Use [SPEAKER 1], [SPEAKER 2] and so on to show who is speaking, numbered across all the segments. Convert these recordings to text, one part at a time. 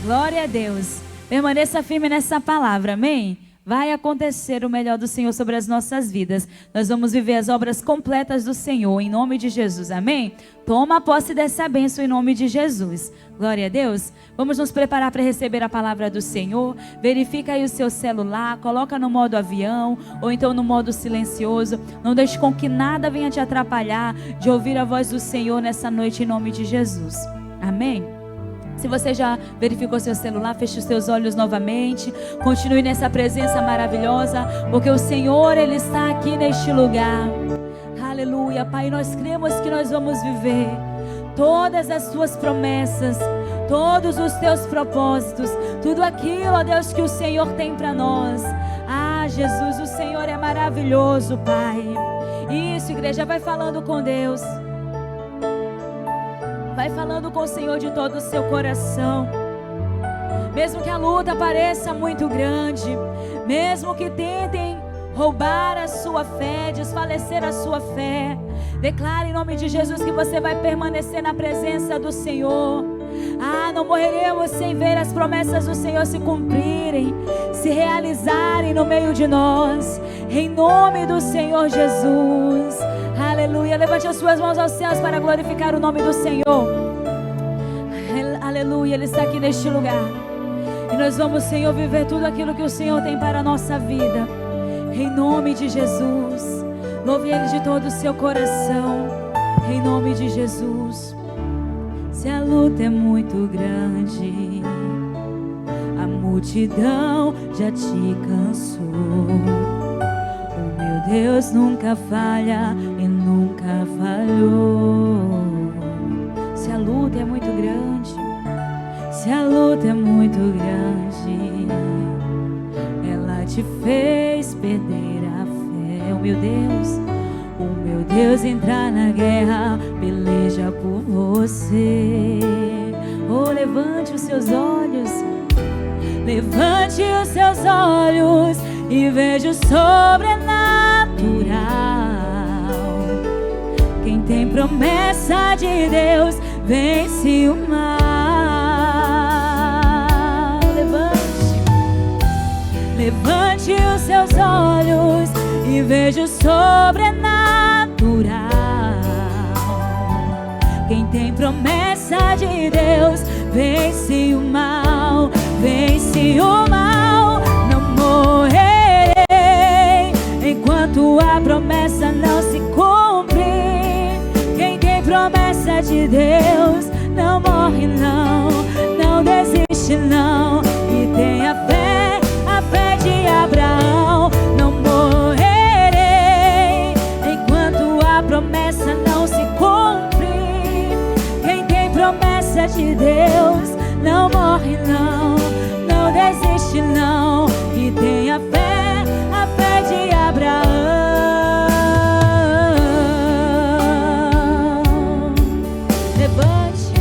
[SPEAKER 1] Glória a Deus. Permaneça firme nessa palavra, amém? Vai acontecer o melhor do Senhor sobre as nossas vidas. Nós vamos viver as obras completas do Senhor, em nome de Jesus, amém? Toma posse dessa bênção em nome de Jesus. Glória a Deus. Vamos nos preparar para receber a palavra do Senhor. Verifica aí o seu celular, coloca no modo avião, ou então no modo silencioso. Não deixe com que nada venha te atrapalhar de ouvir a voz do Senhor nessa noite, em nome de Jesus. Amém? Se você já verificou seu celular, feche os seus olhos novamente. Continue nessa presença maravilhosa, porque o Senhor, Ele está aqui neste lugar. Aleluia, Pai, nós cremos que nós vamos viver todas as Tuas promessas, todos os Teus propósitos, tudo aquilo, ó Deus, que o Senhor tem para nós. Ah, Jesus, o Senhor é maravilhoso, Pai. Isso, igreja, vai falando com Deus. Vai falando com o Senhor de todo o seu coração. Mesmo que a luta pareça muito grande, mesmo que tentem roubar a sua fé, desfalecer a sua fé, declare em nome de Jesus que você vai permanecer na presença do Senhor. Ah, não morreremos sem ver as promessas do Senhor se cumprirem, se realizarem no meio de nós, em nome do Senhor Jesus. Aleluia, levante as suas mãos aos céus para glorificar o nome do Senhor. Aleluia, Ele está aqui neste lugar. E nós vamos, Senhor, viver tudo aquilo que o Senhor tem para a nossa vida, em nome de Jesus. Louve Ele de todo o seu coração, em nome de Jesus. Se a luta é muito grande, a multidão já te cansou. O meu Deus nunca falha e nunca falhou. Se a luta é muito grande, se a luta é muito grande, ela te fez perder a fé. O meu Deus entrar na guerra, peleja por você. Oh, levante os seus olhos, levante os seus olhos e veja o sobrenatural. Quem tem promessa de Deus vence o mal. Levante os seus olhos e veja o sobrenatural. Quem tem promessa de Deus vence o mal, vence o mal. Não morrerei enquanto a promessa não se cumprir. Quem tem promessa de Deus não morre não, não desiste não. E tem a fé de Abraão. Não morrerei enquanto a promessa não se cumprir. Quem tem promessa de Deus não morre não, não desiste não. E tem a fé de Abraão. Levante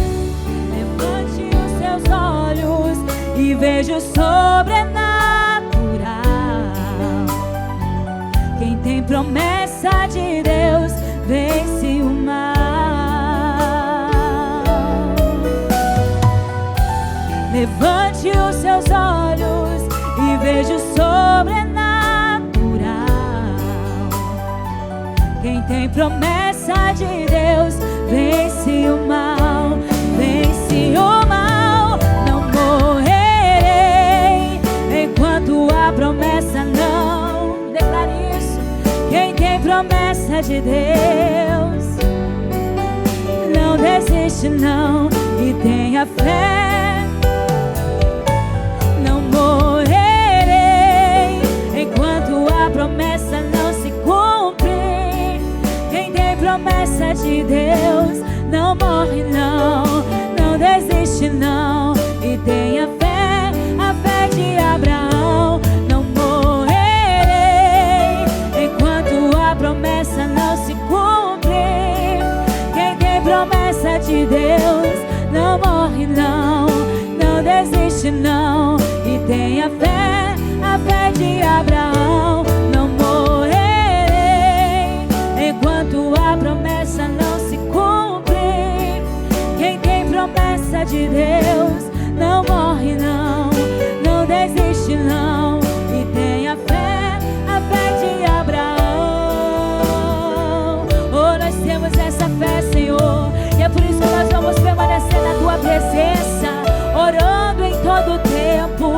[SPEAKER 1] os seus olhos e veja o sobrenatural. Quem tem promessa de Deus vence o mal. Levante os seus olhos e veja o sobrenatural. Quem tem promessa de Deus vence o mal, vence o mal. Não morrerei enquanto a promessa não. Declare isso. Quem tem promessa de Deus não desiste não. E tenha fé. Não morrerei enquanto a promessa não se cumprir. Quem tem promessa de Deus não morre não, não desiste não. E tenha fé, a fé de Abraão. Não morrerei enquanto a promessa não se cumprir. Quem tem promessa de Deus não morre não, não desiste não. E tenha fé, a fé de Abraão. Não morrerei enquanto a promessa não se cumprir. Quem tem promessa de Deus não morre não, não desiste não, e tenha fé, a fé de Abraão. Oh, nós temos essa fé, Senhor, e é por isso que nós vamos permanecer na Tua presença, orando em todo o tempo,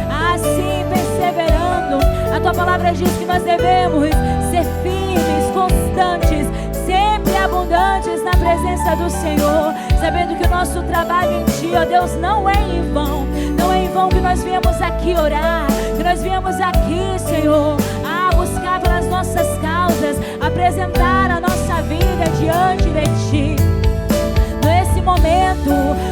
[SPEAKER 1] assim perseverando. A Tua palavra diz que nós devemos ser firmes, constantes, sempre abundantes na presença do Senhor, sabendo que o nosso trabalho em Ti, ó Deus, não é em vão. Não é em vão que nós viemos aqui orar, que nós viemos aqui, Senhor, a buscar pelas nossas causas, apresentar a nossa vida diante de Ti. Nesse momento,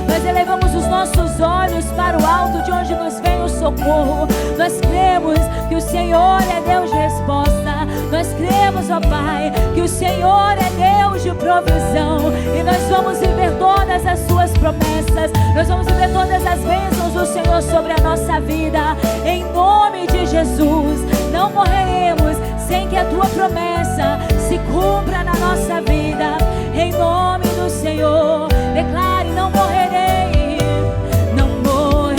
[SPEAKER 1] nós elevamos os nossos olhos para o alto, de onde nos vem o socorro. Nós cremos que o Senhor é Deus de resposta. Nós cremos, ó Pai, que o Senhor é Deus de provisão, e nós vamos viver todas as Suas promessas. Nós vamos viver todas as bênçãos do Senhor sobre a nossa vida, em nome de Jesus. Não morreremos sem que a Tua promessa se cumpra na nossa vida, em nome do Senhor. Declare: não morrerei, não morrerei,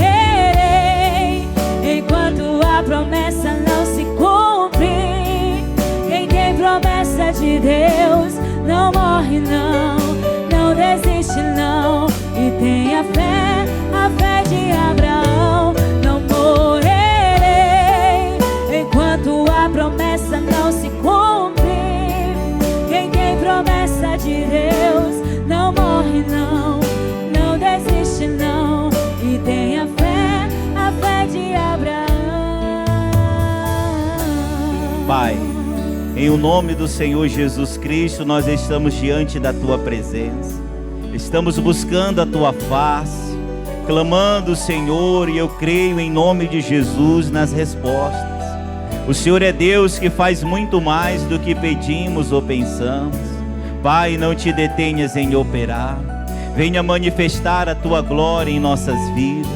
[SPEAKER 1] enquanto a promessa não se cumpre. Quem tem promessa de Deus não morre não, não desiste não, e tenha fé, a fé de Abraão. Não morrerei, enquanto a promessa não se cumpre. Quem tem promessa de Deus não morre não, não desiste não, e tenha fé, a fé de Abraão.
[SPEAKER 2] Pai, em o nome do Senhor Jesus Cristo, nós estamos diante da Tua presença, estamos buscando a Tua face, clamando, Senhor, e eu creio em nome de Jesus nas respostas. O Senhor é Deus que faz muito mais do que pedimos ou pensamos. Pai, não Te detenhas em operar, venha manifestar a Tua glória em nossas vidas,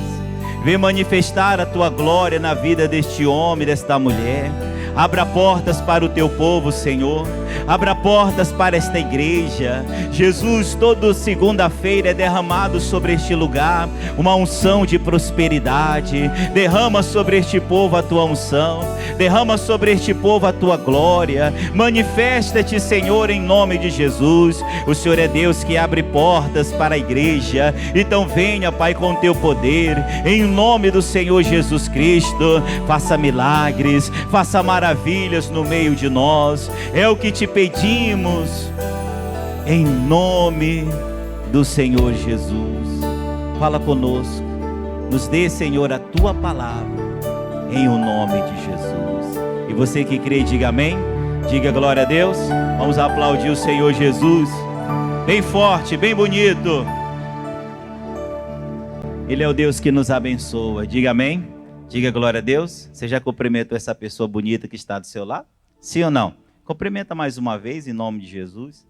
[SPEAKER 2] venha manifestar a Tua glória na vida deste homem, desta mulher. Abra portas para o Teu povo, Senhor. Abra portas para esta igreja. Jesus, toda segunda-feira é derramado sobre este lugar uma unção de prosperidade. Derrama sobre este povo a Tua unção. Derrama sobre este povo a Tua glória. Manifesta-te, Senhor, em nome de Jesus. O Senhor é Deus que abre portas para a igreja. Então venha, Pai, com Teu poder, em nome do Senhor Jesus Cristo. Faça milagres, faça maravilhas no meio de nós. É o que Te pedimos, em nome do Senhor Jesus. Fala conosco, nos dê, Senhor, a Tua palavra, em o nome de Jesus. E você que crê, diga amém, diga glória a Deus. Vamos aplaudir o Senhor Jesus, bem forte, bem bonito. Ele é o Deus que nos abençoa, diga amém, diga glória a Deus. Você já cumprimentou essa pessoa bonita que está do seu lado? Sim ou não? Cumprimenta mais uma vez em nome de Jesus.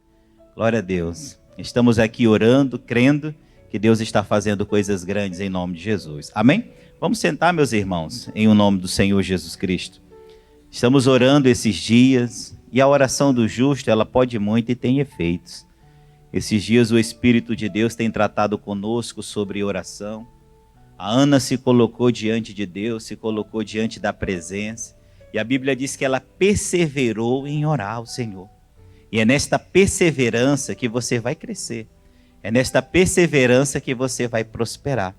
[SPEAKER 2] Glória a Deus. Estamos aqui orando, crendo que Deus está fazendo coisas grandes em nome de Jesus. Amém? Vamos sentar, meus irmãos, em o nome do Senhor Jesus Cristo. Estamos orando esses dias, e a oração do justo, ela pode muito e tem efeitos. Esses dias o Espírito de Deus tem tratado conosco sobre oração. A Ana se colocou diante de Deus, se colocou diante da presença. E a Bíblia diz que ela perseverou em orar ao Senhor. E é nesta perseverança que você vai crescer. É nesta perseverança que você vai prosperar.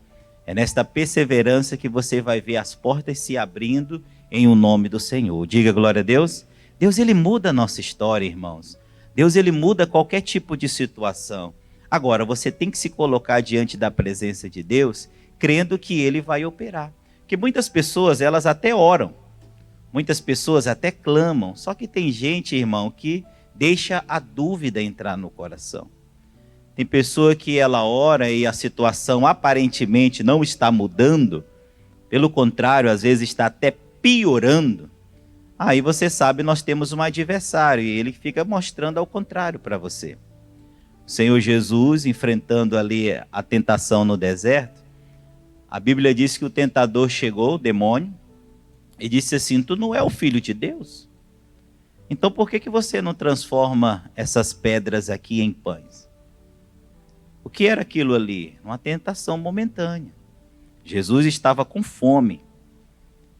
[SPEAKER 2] É nesta perseverança que você vai ver as portas se abrindo em o nome do Senhor. Diga glória a Deus. Deus, Ele muda a nossa história, irmãos. Deus, Ele muda qualquer tipo de situação. Agora, você tem que se colocar diante da presença de Deus, crendo que Ele vai operar. Porque muitas pessoas, elas até oram. Muitas pessoas até clamam, só que tem gente, irmão, que deixa a dúvida entrar no coração. Tem pessoa que ela ora e a situação aparentemente não está mudando, pelo contrário, às vezes está até piorando. Aí você sabe, nós temos um adversário e ele fica mostrando ao contrário para você. O Senhor Jesus, enfrentando ali a tentação no deserto, a Bíblia diz que o tentador chegou, o demônio, e disse assim: tu não é o Filho de Deus? Então por que você não transforma essas pedras aqui em pães? O que era aquilo ali? Uma tentação momentânea. Jesus estava com fome.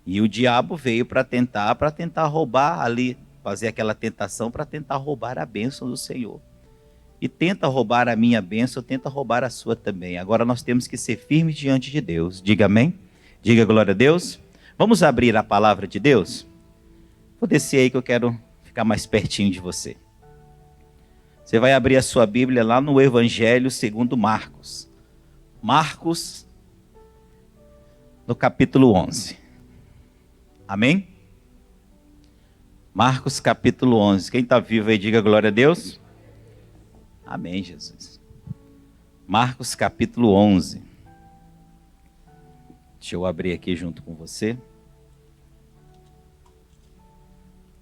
[SPEAKER 2] E o diabo veio para tentar roubar ali, fazer aquela tentação para tentar roubar a bênção do Senhor. E tenta roubar a minha bênção, tenta roubar a sua também. Agora nós temos que ser firmes diante de Deus. Diga amém. Diga glória a Deus. Vamos abrir a palavra de Deus? Vou descer aí que eu quero ficar mais pertinho de você. Você vai abrir a sua Bíblia lá no Evangelho segundo Marcos. Marcos, no capítulo 11. Amém? Marcos capítulo 11. Quem está vivo aí, diga glória a Deus. Amém, Jesus. Marcos capítulo 11. Deixa eu abrir aqui junto com você.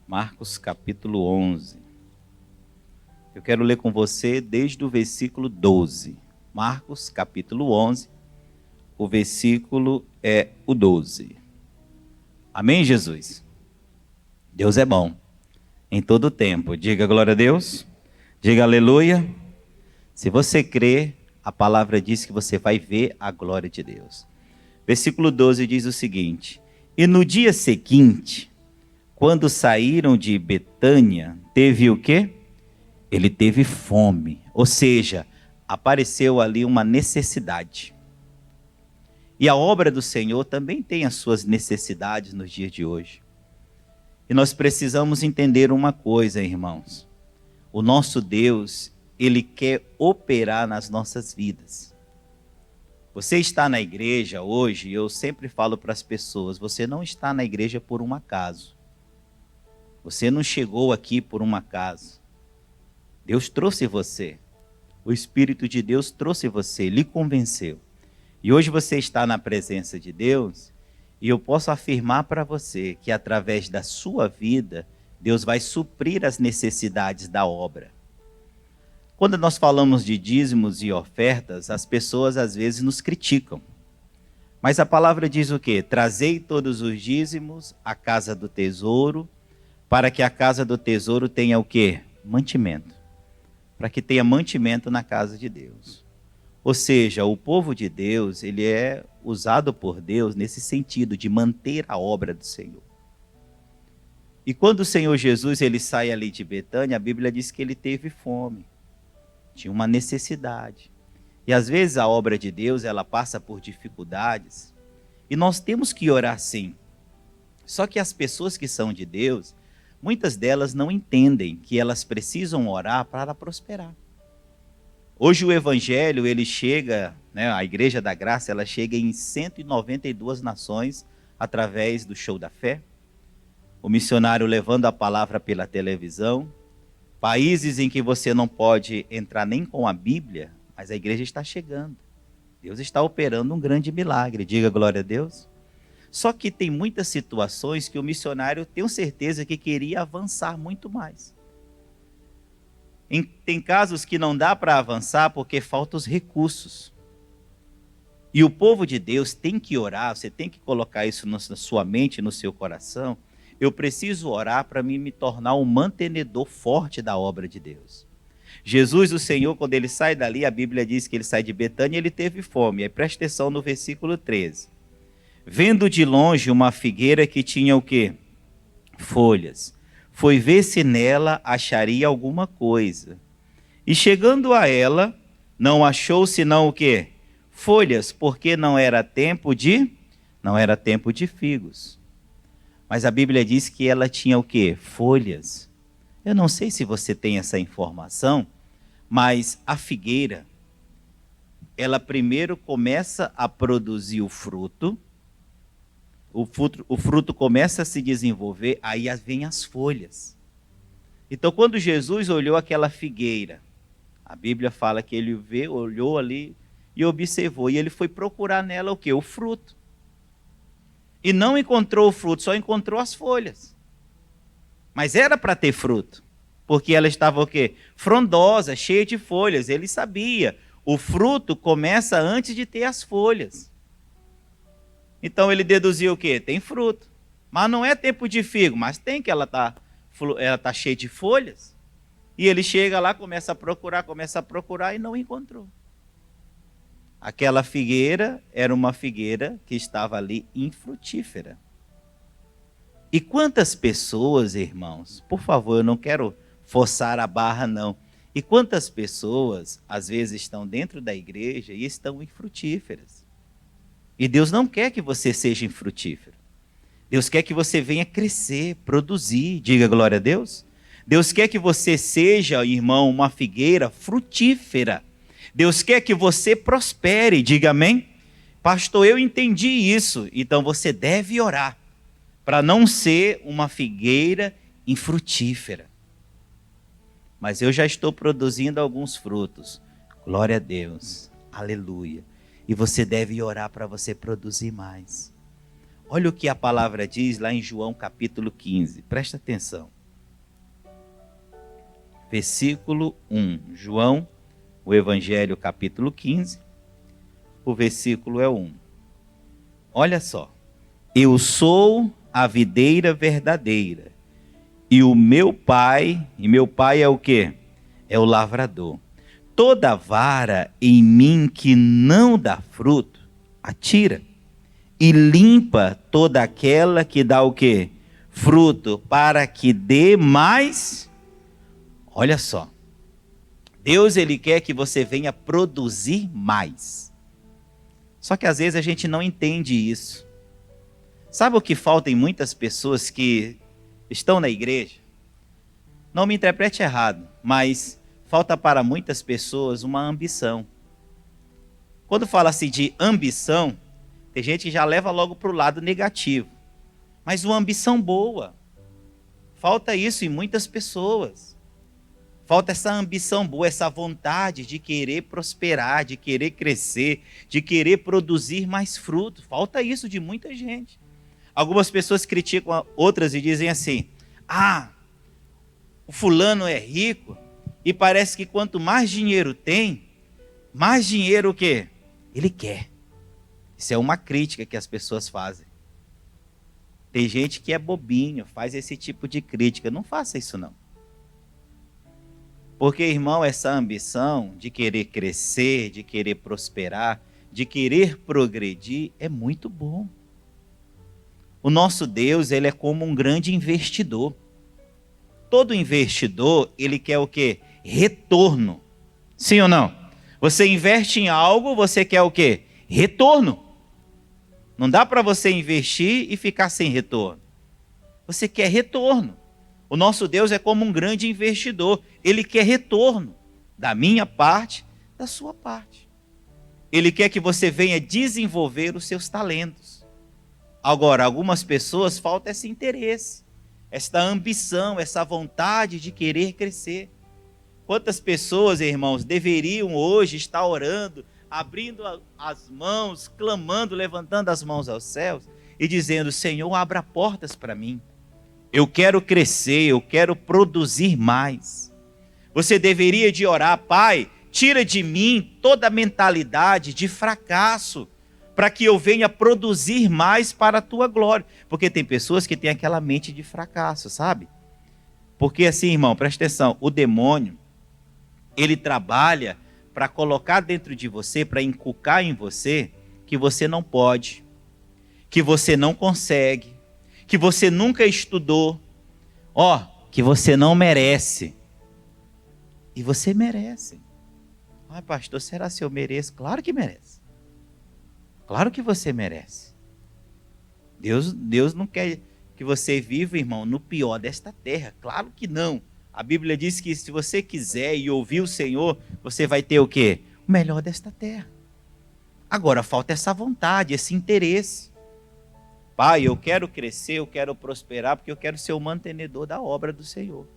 [SPEAKER 2] Marcos capítulo 11. Eu quero ler com você desde o versículo 12. Marcos capítulo 11. O versículo é o 12. Amém, Jesus? Deus é bom em todo tempo. Diga glória a Deus. Diga aleluia. Se você crê, a palavra diz que você vai ver a glória de Deus. Versículo 12 diz o seguinte: e no dia seguinte, quando saíram de Betânia, teve o quê? Ele teve fome. Ou seja, apareceu ali uma necessidade. E a obra do Senhor também tem as suas necessidades nos dias de hoje. E nós precisamos entender uma coisa, irmãos. O nosso Deus, Ele quer operar nas nossas vidas. Você está na igreja hoje, eu sempre falo para as pessoas, você não está na igreja por um acaso. Você não chegou aqui por um acaso. Deus trouxe você. O Espírito de Deus trouxe você, lhe convenceu. E hoje você está na presença de Deus, e eu posso afirmar para você que através da sua vida, Deus vai suprir as necessidades da obra. Quando nós falamos de dízimos e ofertas, as pessoas às vezes nos criticam. Mas a palavra diz o quê? Trazei todos os dízimos à casa do tesouro, para que a casa do tesouro tenha o quê? Mantimento. Para que tenha mantimento na casa de Deus. Ou seja, o povo de Deus, ele é usado por Deus nesse sentido de manter a obra do Senhor. E quando o Senhor Jesus ele sai ali de Betânia, a Bíblia diz que ele teve fome. Tinha uma necessidade. E às vezes a obra de Deus, ela passa por dificuldades. E nós temos que orar sim. Só que as pessoas que são de Deus, muitas delas não entendem que elas precisam orar para prosperar. Hoje o Evangelho, ele chega, a Igreja da Graça, ela chega em 192 nações através do Show da Fé. O missionário levando a palavra pela televisão. Países em que você não pode entrar nem com a Bíblia, mas a igreja está chegando. Deus está operando um grande milagre. Diga glória a Deus. Só que tem muitas situações que o missionário, tenho certeza que queria avançar muito mais. Tem casos que não dá para avançar porque faltam os recursos. E o povo de Deus tem que orar, você tem que colocar isso na sua mente, no seu coração. Eu preciso orar para me tornar um mantenedor forte da obra de Deus. Jesus, o Senhor, quando ele sai dali, a Bíblia diz que ele sai de Betânia, ele teve fome. Aí presta atenção no versículo 13. Vendo de longe uma figueira que tinha o quê? Folhas. Foi ver se nela acharia alguma coisa. E chegando a ela, não achou senão o quê? Folhas, porque não era tempo de figos. Mas a Bíblia diz que ela tinha o quê? Folhas. Eu não sei se você tem essa informação, mas a figueira, ela primeiro começa a produzir o fruto começa a se desenvolver, aí vem as folhas. Então, quando Jesus olhou aquela figueira, a Bíblia fala que ele olhou ali e observou, e ele foi procurar nela o quê? O fruto. E não encontrou o fruto, só encontrou as folhas. Mas era para ter fruto, porque ela estava o quê? Frondosa, cheia de folhas. Ele sabia, o fruto começa antes de ter as folhas. Então ele deduziu o quê? Tem fruto. Mas não é tempo de figo, mas tem que ela tá cheia de folhas. E ele chega lá, começa a procurar e não encontrou. aquela figueira era uma figueira que estava ali infrutífera. E quantas pessoas, irmãos, por favor, eu não quero forçar a barra, não. E quantas pessoas, às vezes, estão dentro da igreja e estão infrutíferas. E Deus não quer que você seja infrutífero. Deus quer que você venha crescer, produzir. Diga glória a Deus. Deus quer que você seja, irmão, uma figueira frutífera. Deus quer que você prospere. Diga amém. Pastor, eu entendi isso. Então você deve orar para não ser uma figueira infrutífera. Mas eu já estou produzindo alguns frutos. Glória a Deus. Aleluia. E você deve orar para você produzir mais. Olha o que a palavra diz lá em João capítulo 15. Presta atenção. Versículo 1. João, o Evangelho capítulo 15. O versículo é 1. Olha só. Eu sou a videira verdadeira. E o meu pai é o quê? É o lavrador. Toda vara em mim que não dá fruto, atira. E limpa toda aquela que dá o quê? Fruto, para que dê mais. Olha só. Deus, ele quer que você venha produzir mais. Só que às vezes a gente não entende isso. Sabe o que falta em muitas pessoas que estão na igreja? Não me interprete errado, mas falta para muitas pessoas uma ambição. Quando fala assim de ambição, tem gente que já leva logo para o lado negativo. Mas uma ambição boa. Falta isso em muitas pessoas. Falta essa ambição boa, essa vontade de querer prosperar, de querer crescer, de querer produzir mais frutos. Falta isso de muita gente. Algumas pessoas criticam outras e dizem assim: o fulano é rico e parece que quanto mais dinheiro tem, mais dinheiro o quê? Ele quer. Isso é uma crítica que as pessoas fazem. Tem gente que é bobinho, faz esse tipo de crítica. Não faça isso não. Porque, irmão, essa ambição de querer crescer, de querer prosperar, de querer progredir, é muito bom. O nosso Deus, ele é como um grande investidor. Todo investidor, ele quer o quê? Retorno. Sim ou não? Você investe em algo, você quer o quê? Retorno. Não dá para você investir e ficar sem retorno. Você quer retorno. O nosso Deus é como um grande investidor. Ele quer retorno da minha parte, da sua parte. Ele quer que você venha desenvolver os seus talentos. Agora, algumas pessoas falta esse interesse, essa ambição, essa vontade de querer crescer. Quantas pessoas, irmãos, deveriam hoje estar orando, abrindo as mãos, clamando, levantando as mãos aos céus e dizendo: Senhor, abra portas para mim. Eu quero crescer, eu quero produzir mais. Você deveria de orar: Pai, tira de mim toda a mentalidade de fracasso, para que eu venha produzir mais para a tua glória. Porque tem pessoas que têm aquela mente de fracasso, sabe? Porque assim, irmão, presta atenção, o demônio, ele trabalha para colocar dentro de você, para inculcar em você, que você não pode, que você não consegue, que você nunca estudou, que você não merece. E você merece. Pastor, será que eu mereço? Claro que merece. Claro que você merece. Deus não quer que você viva, irmão, no pior desta terra. Claro que não. A Bíblia diz que se você quiser e ouvir o Senhor, você vai ter o quê? O melhor desta terra. Agora falta essa vontade, esse interesse. Pai, eu quero crescer, eu quero prosperar, porque eu quero ser o mantenedor da obra do Senhor.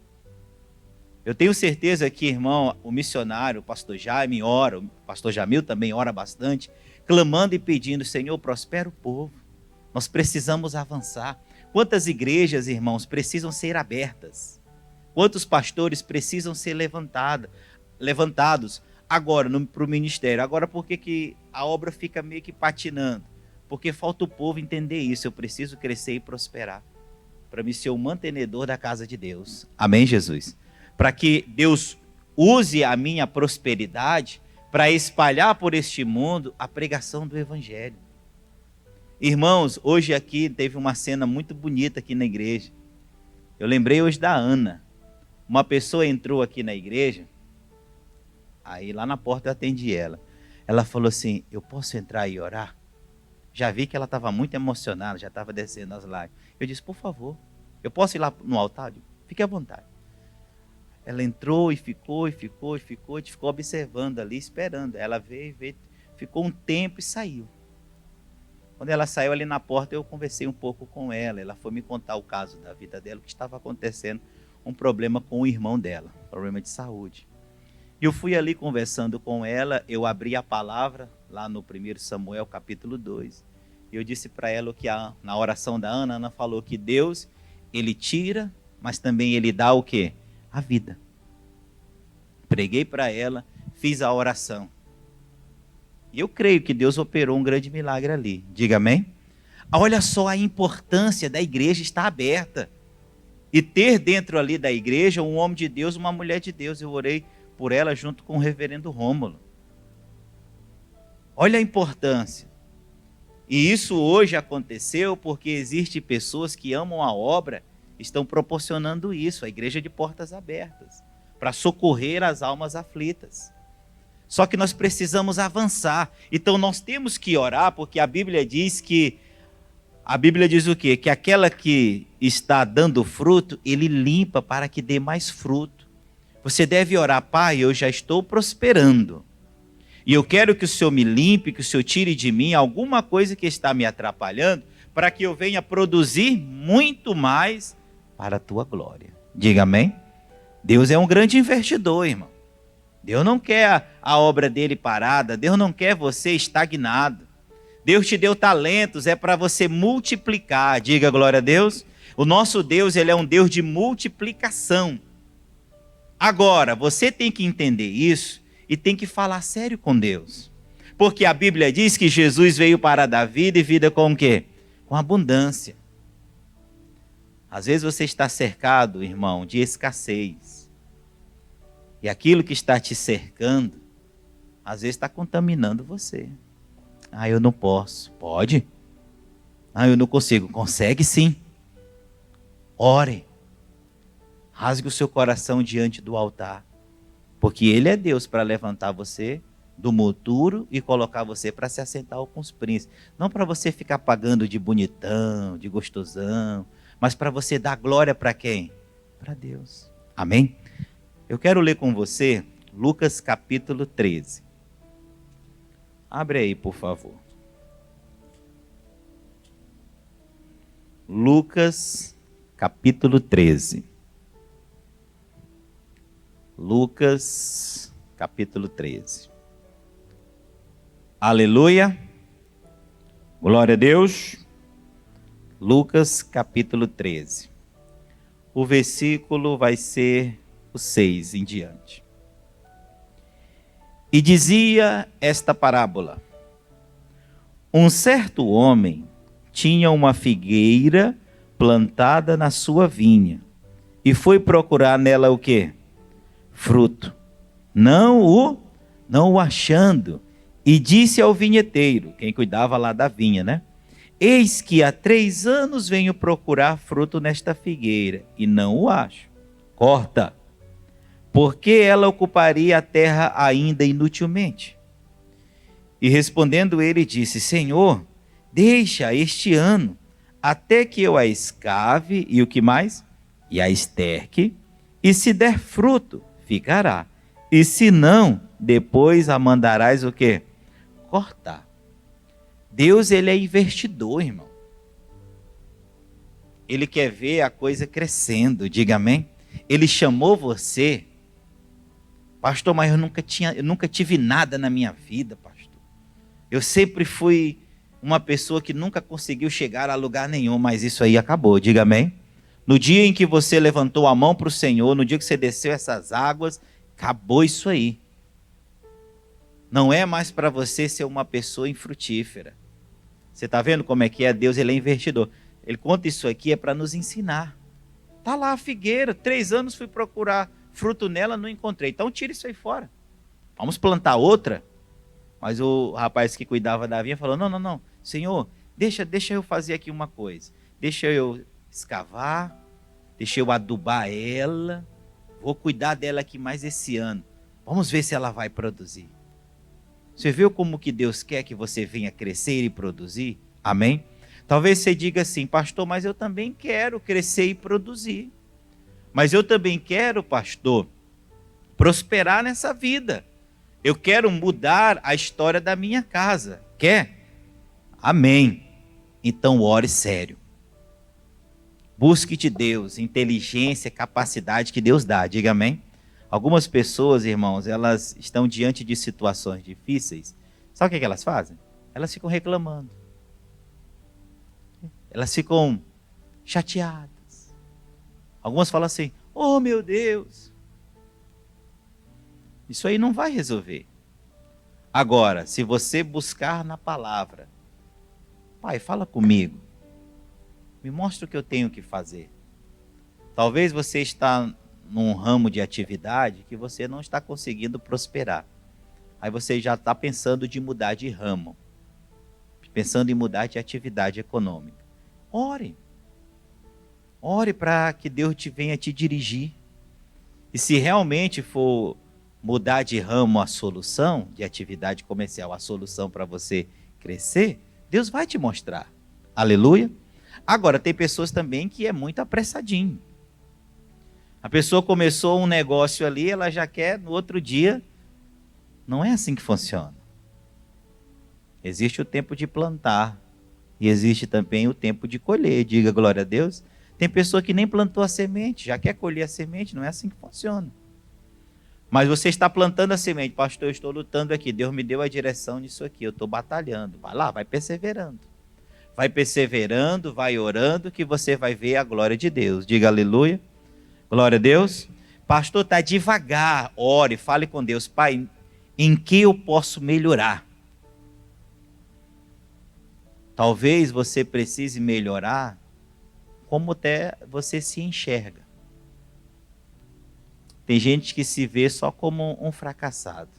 [SPEAKER 2] Eu tenho certeza que, irmão, o missionário, o pastor Jaime ora, o pastor Jamil também ora bastante, clamando e pedindo: Senhor, prospera o povo. Nós precisamos avançar. Quantas igrejas, irmãos, precisam ser abertas? Quantos pastores precisam ser levantados agora para o ministério? Agora, por que a obra fica meio que patinando? Porque falta o povo entender isso. Eu preciso crescer e prosperar para me ser o mantenedor da casa de Deus. Amém, Jesus? Para que Deus use a minha prosperidade para espalhar por este mundo a pregação do Evangelho. Irmãos, hoje aqui teve uma cena muito bonita aqui na igreja. Eu lembrei hoje da Ana. Uma pessoa entrou aqui na igreja, aí lá na porta eu atendi ela. Ela falou assim, eu posso entrar e orar? Já vi que ela estava muito emocionada, já estava descendo as lágrimas. Eu disse, por favor, eu posso ir lá no altar? Fique à vontade. Ela entrou e ficou, a gente ficou observando ali, esperando. Ela veio, ficou um tempo e saiu. Quando ela saiu ali na porta, eu conversei um pouco com ela. Ela foi me contar o caso da vida dela, o que estava acontecendo, um problema com o irmão dela, problema de saúde. E eu fui ali conversando com ela, eu abri a palavra lá no 1 Samuel capítulo 2. E eu disse para ela que na oração da Ana, Ana falou que Deus, Ele tira, mas também Ele dá o quê? A vida. Preguei para ela, fiz a oração. E eu creio que Deus operou um grande milagre ali. Diga amém? Olha só a importância da igreja estar aberta. E ter dentro ali da igreja um homem de Deus, uma mulher de Deus. Eu orei por ela junto com o reverendo Rômulo. Olha a importância. E isso hoje aconteceu porque existem pessoas que amam a obra, estão proporcionando isso, a igreja de portas abertas, para socorrer as almas aflitas. Só que nós precisamos avançar. Então nós temos que orar, porque a Bíblia diz o quê? Que aquela que está dando fruto, Ele limpa para que dê mais fruto. Você deve orar, Pai, eu já estou prosperando. E eu quero que o Senhor me limpe, que o Senhor tire de mim alguma coisa que está me atrapalhando, para que eu venha produzir muito mais para a Tua glória. Diga amém? Deus é um grande investidor, irmão. Deus não quer a obra dele parada, Deus não quer você estagnado. Deus te deu talentos, é para você multiplicar. Diga glória a Deus. O nosso Deus, Ele é um Deus de multiplicação. Agora, você tem que entender isso e tem que falar sério com Deus. Porque a Bíblia diz que Jesus veio para dar vida e vida com o quê? Com abundância. Às vezes você está cercado, irmão, de escassez. E aquilo que está te cercando, às vezes está contaminando você. Ah, eu não posso. Pode? Ah, eu não consigo. Consegue sim. Ore. Rasgue o seu coração diante do altar. Porque Ele é Deus para levantar você do monturo e colocar você para se assentar com os príncipes. Não para você ficar pagando de bonitão, de gostosão, mas para você dar glória para quem? Para Deus. Amém? Eu quero ler com você Lucas capítulo 13. Abre aí, por favor. Lucas capítulo 13. Lucas capítulo 13. Aleluia. Glória a Deus. Lucas capítulo 13. O versículo vai ser o 6 em diante. E dizia esta parábola: um certo homem tinha uma figueira plantada na sua vinha e foi procurar nela o quê? Fruto. Não o achando, e disse ao vinheteiro, quem cuidava lá da vinha, né? Eis que há 3 anos venho procurar fruto nesta figueira e não o acho. Corta, porque ela ocuparia a terra ainda inutilmente. E respondendo ele disse: Senhor, deixa este ano, até que eu a escave, e o que mais? E a esterque, e se der fruto, ficará. E se não, depois a mandarás o quê? Cortar. Deus, Ele é investidor, irmão. Ele quer ver a coisa crescendo, diga amém. Ele chamou você. Pastor, mas eu nunca tive nada na minha vida, pastor. Eu sempre fui uma pessoa que nunca conseguiu chegar a lugar nenhum, mas isso aí acabou, diga amém. No dia em que você levantou a mão para o Senhor, no dia que você desceu essas águas, acabou isso aí. Não é mais para você ser uma pessoa infrutífera. Você está vendo como é que é? Deus, Ele é investidor. Ele conta isso aqui é para nos ensinar. Está lá a figueira, 3 anos fui procurar fruto nela, não encontrei. Então tira isso aí fora. Vamos plantar outra? Mas o rapaz que cuidava da vinha falou, não, Senhor, deixa eu fazer aqui uma coisa. Deixa eu escavar, deixa eu adubar ela, vou cuidar dela aqui mais esse ano. Vamos ver se ela vai produzir. Você viu como que Deus quer que você venha crescer e produzir? Amém? Talvez você diga assim, pastor, mas eu também quero crescer e produzir. Mas eu também quero, pastor, prosperar nessa vida. Eu quero mudar a história da minha casa. Quer? Amém. Então ore sério. Busque de Deus inteligência, capacidade que Deus dá. Diga amém. Algumas pessoas, irmãos, elas estão diante de situações difíceis. Sabe o que elas fazem? Elas ficam reclamando. Elas ficam chateadas. Algumas falam assim, oh meu Deus. Isso aí não vai resolver. Agora, se você buscar na palavra, Pai, fala comigo. Me mostra o que eu tenho que fazer. Talvez você está num ramo de atividade que você não está conseguindo prosperar. Aí você já está pensando de mudar de ramo. Pensando em mudar de atividade econômica. Ore. Ore para que Deus venha te dirigir. E se realmente for mudar de ramo a solução, de atividade comercial, a solução para você crescer, Deus vai te mostrar. Aleluia. Agora, tem pessoas também que é muito apressadinho. A pessoa começou um negócio ali, ela já quer no outro dia. Não é assim que funciona. Existe o tempo de plantar e existe também o tempo de colher. Diga glória a Deus. Tem pessoa que nem plantou a semente, já quer colher a semente, não é assim que funciona. Mas você está plantando a semente, pastor, eu estou lutando aqui, Deus me deu a direção nisso aqui, eu estou batalhando. Vai lá, vai perseverando. Vai perseverando, vai orando, que você vai ver a glória de Deus. Diga aleluia. Glória a Deus. Pastor, está devagar. Ore, fale com Deus. Pai, em que eu posso melhorar? Talvez você precise melhorar como até você se enxerga. Tem gente que se vê só como um fracassado.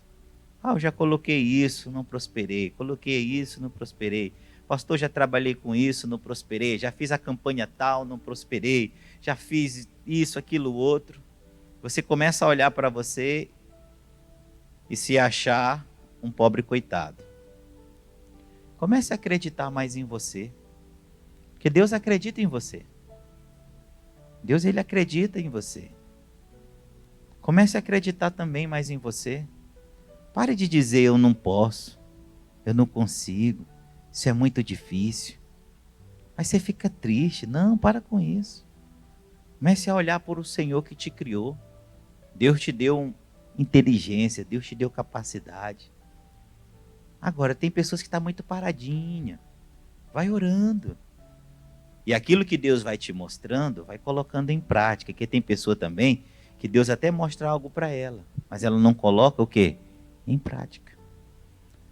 [SPEAKER 2] Eu já coloquei isso, não prosperei. Coloquei isso, não prosperei. Pastor, já trabalhei com isso, não prosperei. Já fiz a campanha tal, não prosperei. Já fiz isso, aquilo, outro. Você começa a olhar para você e se achar um pobre coitado. Comece a acreditar mais em você. Porque Deus acredita em você. Deus, Ele acredita em você. Comece a acreditar também mais em você. Pare de dizer, eu não posso, eu não consigo, isso é muito difícil. Aí você fica triste. Não, para com isso. Comece a olhar por o Senhor que te criou. Deus te deu inteligência, Deus te deu capacidade. Agora, tem pessoas que estão muito paradinhas. Vai orando. E aquilo que Deus vai te mostrando, vai colocando em prática. Porque tem pessoa também que Deus até mostra algo para ela, mas ela não coloca o quê? Em prática.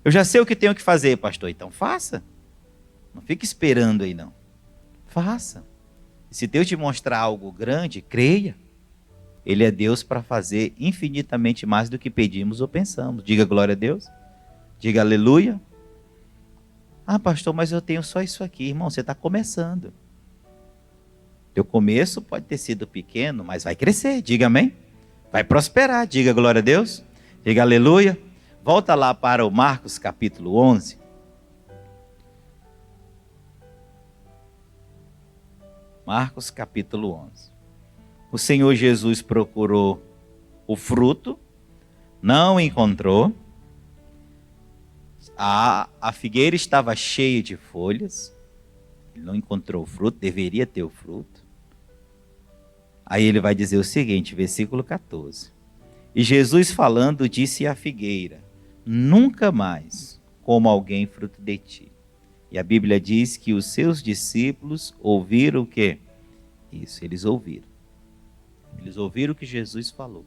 [SPEAKER 2] Eu já sei o que tenho que fazer, pastor, então faça. Não fique esperando aí não. Faça. E se Deus te mostrar algo grande, creia. Ele é Deus para fazer infinitamente mais do que pedimos ou pensamos. Diga glória a Deus. Diga aleluia. Pastor, mas eu tenho só isso aqui. Irmão, você está começando. Teu começo pode ter sido pequeno, mas vai crescer. Diga amém. Vai prosperar. Diga glória a Deus. Diga aleluia. Volta lá para o Marcos capítulo 11. Marcos capítulo 11. O Senhor Jesus procurou o fruto, não encontrou. A figueira estava cheia de folhas. Ele não encontrou o fruto, deveria ter o fruto. Aí ele vai dizer o seguinte, versículo 14. E Jesus falando disse à figueira, nunca mais coma alguém fruto de ti. E a Bíblia diz que os seus discípulos ouviram o quê? Isso, eles ouviram. Eles ouviram o que Jesus falou.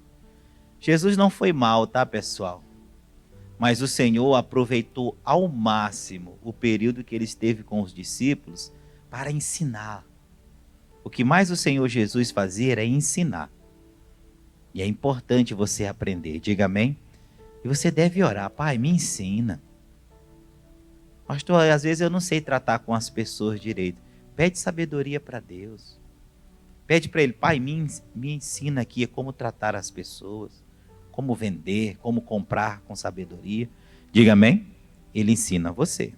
[SPEAKER 2] Jesus não foi mal, tá, pessoal? Mas o Senhor aproveitou ao máximo o período que ele esteve com os discípulos para ensinar. O que mais o Senhor Jesus fazia era ensinar. E é importante você aprender. Diga amém. E você deve orar: Pai, me ensina. Pastor, às vezes eu não sei tratar com as pessoas direito. Pede sabedoria para Deus. Pede para Ele: Pai, me ensina aqui como tratar as pessoas, como vender, como comprar com sabedoria. Diga amém? Ele ensina você.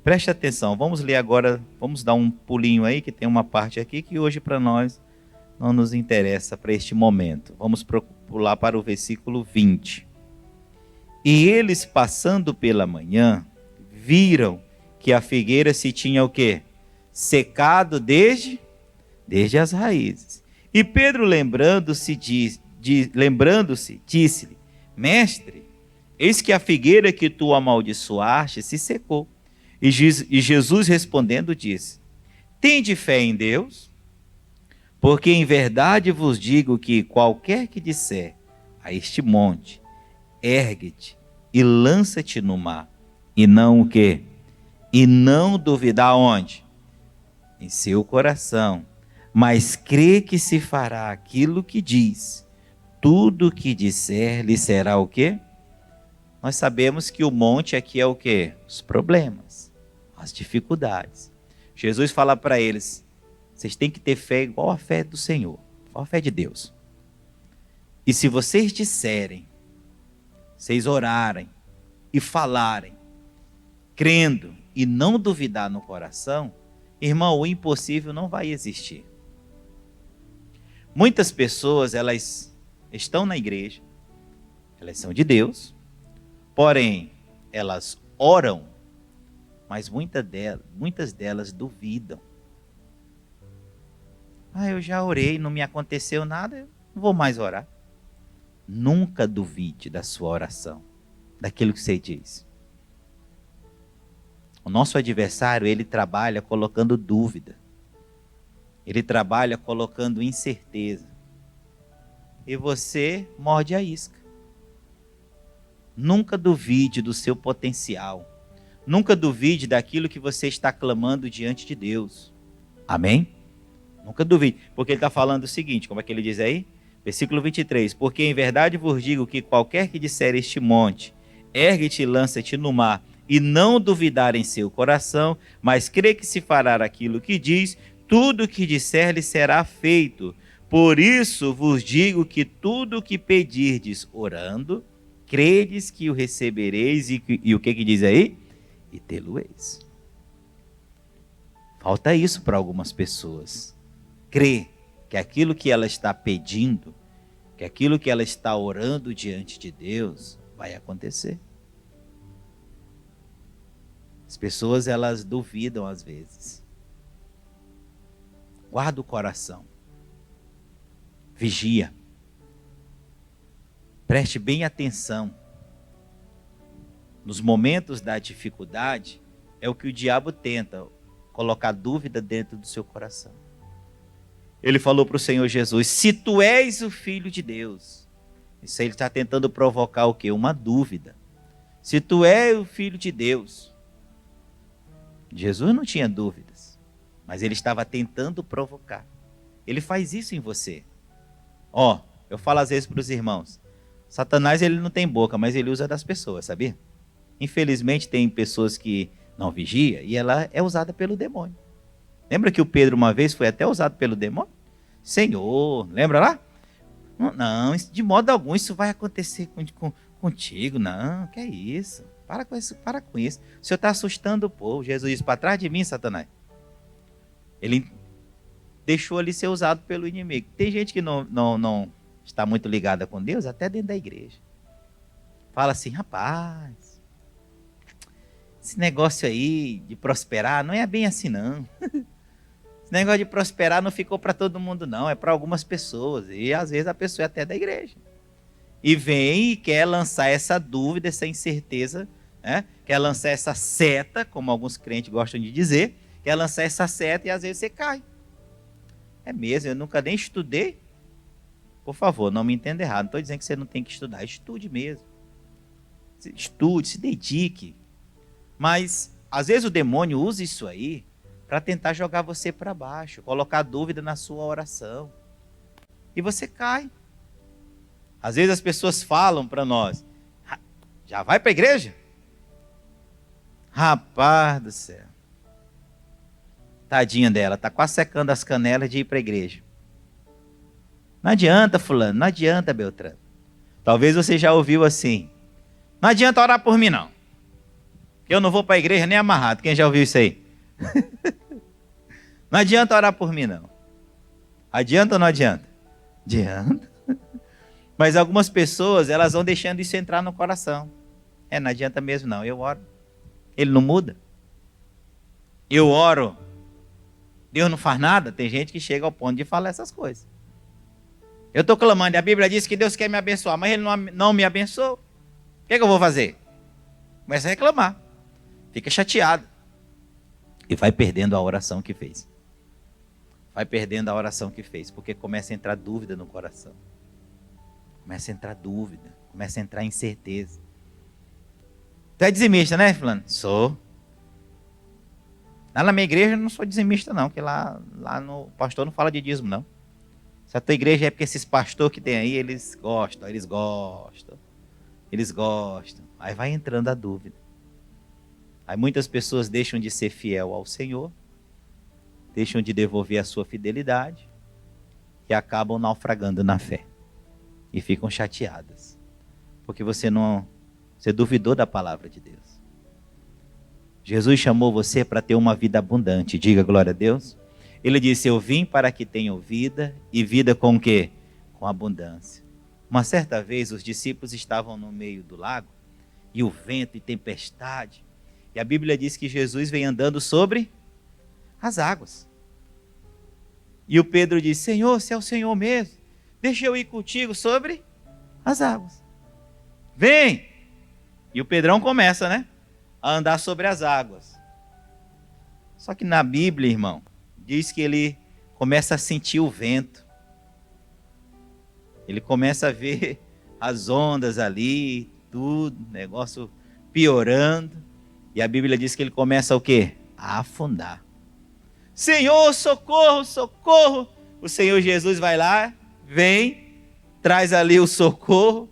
[SPEAKER 2] Preste atenção, vamos ler agora, vamos dar um pulinho aí, que tem uma parte aqui que hoje para nós não nos interessa para este momento. Vamos pular para o versículo 20. E eles, passando pela manhã, viram que a figueira se tinha o quê? Secado desde as raízes. E Pedro, lembrando-se, disse-lhe: Mestre, eis que a figueira que tu amaldiçoaste se secou. E Jesus respondendo disse: Tende fé em Deus, porque em verdade vos digo que qualquer que disser a este monte: ergue-te e lança-te no mar, e não o quê? E não duvidar onde? Em seu coração, mas crê que se fará aquilo que diz, tudo o que disser lhe será o quê? Nós sabemos que o monte aqui é o quê? Os problemas, as dificuldades. Jesus fala para eles: vocês têm que ter fé igual a fé do Senhor, igual a fé de Deus. E se vocês disserem, vocês orarem e falarem, crendo e não duvidar no coração, irmão, o impossível não vai existir. Muitas pessoas, elas estão na igreja, elas são de Deus, porém, elas oram, mas muitas delas duvidam. Eu já orei, não me aconteceu nada, eu não vou mais orar. Nunca duvide da sua oração, daquilo que você diz. O nosso adversário, ele trabalha colocando dúvida. Ele trabalha colocando incerteza. E você morde a isca. Nunca duvide do seu potencial. Nunca duvide daquilo que você está clamando diante de Deus. Amém? Nunca duvide. Porque ele está falando o seguinte, como é que ele diz aí? Versículo 23. Porque em verdade vos digo que qualquer que disser este monte, ergue-te e lança-te no mar, e não duvidar em seu coração, mas crê que se fará aquilo que diz, tudo o que disser lhe será feito. Por isso vos digo que tudo o que pedirdes orando, credes que o recebereis, e o que diz aí? E tê-lo-eis. Falta isso para algumas pessoas. Crer que aquilo que ela está pedindo, que aquilo que ela está orando diante de Deus, vai acontecer. As pessoas, elas duvidam às vezes. Guarda o coração. Vigia. Preste bem atenção. Nos momentos da dificuldade, é o que o diabo tenta, colocar dúvida dentro do seu coração. Ele falou para o Senhor Jesus: se tu és o Filho de Deus. Isso aí ele está tentando provocar o quê? Uma dúvida. Se tu és o Filho de Deus. Jesus não tinha dúvidas, mas ele estava tentando provocar. Ele faz isso em você. Eu falo às vezes para os irmãos: Satanás, ele não tem boca, mas ele usa das pessoas, sabia? Infelizmente tem pessoas que não vigiam e ela é usada pelo demônio. Lembra que o Pedro uma vez foi até usado pelo demônio? Senhor, lembra lá? Não, de modo algum isso vai acontecer contigo. Não, que é isso? Para com isso. O Senhor está assustando o povo. Jesus disse: para trás de mim, Satanás. Ele deixou ali ser usado pelo inimigo. Tem gente que não está muito ligada com Deus, até dentro da igreja. Fala assim: rapaz, esse negócio aí de prosperar não é bem assim não. Esse negócio de prosperar não ficou para todo mundo não, é para algumas pessoas. E às vezes a pessoa é até da igreja. E vem e quer lançar essa dúvida, essa incerteza, né? Quer lançar essa seta, como alguns crentes gostam de dizer, quer lançar essa seta e às vezes você cai. É mesmo, eu nunca nem estudei. Por favor, não me entenda errado, não estou dizendo que você não tem que estudar, estude mesmo. Estude, se dedique. Mas, às vezes o demônio usa isso aí para tentar jogar você para baixo, colocar dúvida na sua oração. E você cai. Às vezes as pessoas falam para nós: Já vai para a igreja? Rapaz do céu. Tadinha dela, está quase secando as canelas de ir para a igreja. Não adianta, fulano, não adianta, Beltrano. Talvez você já ouviu assim. Não adianta orar por mim, não. Eu não vou para a igreja nem amarrado. Quem já ouviu isso aí? Não adianta orar por mim, não. Adianta ou não adianta? Adianta. Mas algumas pessoas, elas vão deixando isso entrar no coração. Não adianta mesmo, não. Eu oro. Ele não muda. Eu oro. Deus não faz nada. Tem gente que chega ao ponto de falar essas coisas. Eu estou clamando, e a Bíblia diz que Deus quer me abençoar, mas Ele não me abençoou. O que eu vou fazer? Começa a reclamar. Fica chateado. E vai perdendo a oração que fez. Vai perdendo a oração que fez, porque começa a entrar dúvida no coração. Começa a entrar dúvida, começa a entrar incerteza. Tu é dizimista, né, fulano? Sou. Lá na minha igreja eu não sou dizimista, não, porque lá no pastor não fala de dízimo, não. Se a tua igreja é porque esses pastores que tem aí, eles gostam. Aí vai entrando a dúvida. Aí muitas pessoas deixam de ser fiel ao Senhor, deixam de devolver a sua fidelidade e acabam naufragando na fé. E ficam chateadas. Porque você duvidou da palavra de Deus. Jesus chamou você para ter uma vida abundante. Diga glória a Deus. Ele disse, eu vim para que tenham vida, e vida com o quê? Com abundância. Uma certa vez os discípulos estavam no meio do lago, e o vento e tempestade, e a Bíblia diz que Jesus vem andando sobre as águas. E o Pedro disse, Senhor, se é o Senhor mesmo, deixa eu ir contigo sobre as águas. Vem! E o Pedrão começa, né? A andar sobre as águas. Só que na Bíblia, irmão, diz que ele começa a sentir o vento. Ele começa a ver as ondas ali, tudo, negócio piorando. E a Bíblia diz que ele começa o quê? A afundar. Senhor, socorro, socorro. O Senhor Jesus vai lá, vem, traz ali o socorro.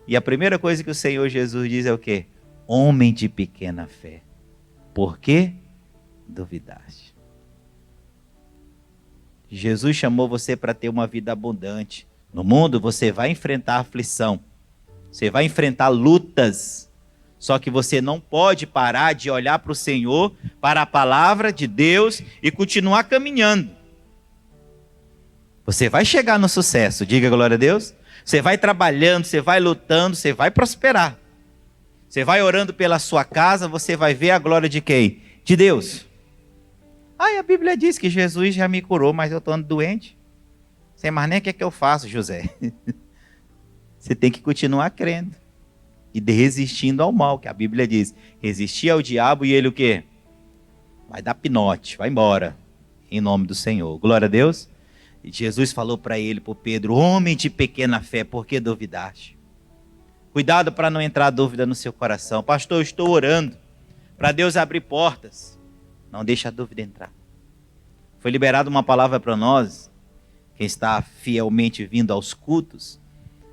[SPEAKER 2] E a primeira coisa que o Senhor Jesus diz é o quê? Homem de pequena fé. Por que duvidaste? Jesus chamou você para ter uma vida abundante. No mundo você vai enfrentar aflição. Você vai enfrentar lutas. Só que você não pode parar de olhar para o Senhor, para a palavra de Deus e continuar caminhando. Você vai chegar no sucesso, diga glória a Deus. Você vai trabalhando, você vai lutando, você vai prosperar. Você vai orando pela sua casa, você vai ver a glória de quem? De Deus. A Bíblia diz que Jesus já me curou, mas eu estou doente. Sem mais nem o que é que eu faço, José. Você tem que continuar crendo. E resistindo ao mal, que a Bíblia diz. Resistir ao diabo e ele o quê? Vai dar pinote, vai embora. Em nome do Senhor. Glória a Deus. E Jesus falou para ele, para o Pedro, homem de pequena fé, por que duvidaste? Cuidado para não entrar dúvida no seu coração. Pastor, eu estou orando para Deus abrir portas. Não deixa a dúvida entrar. Foi liberada uma palavra para nós, quem está fielmente vindo aos cultos,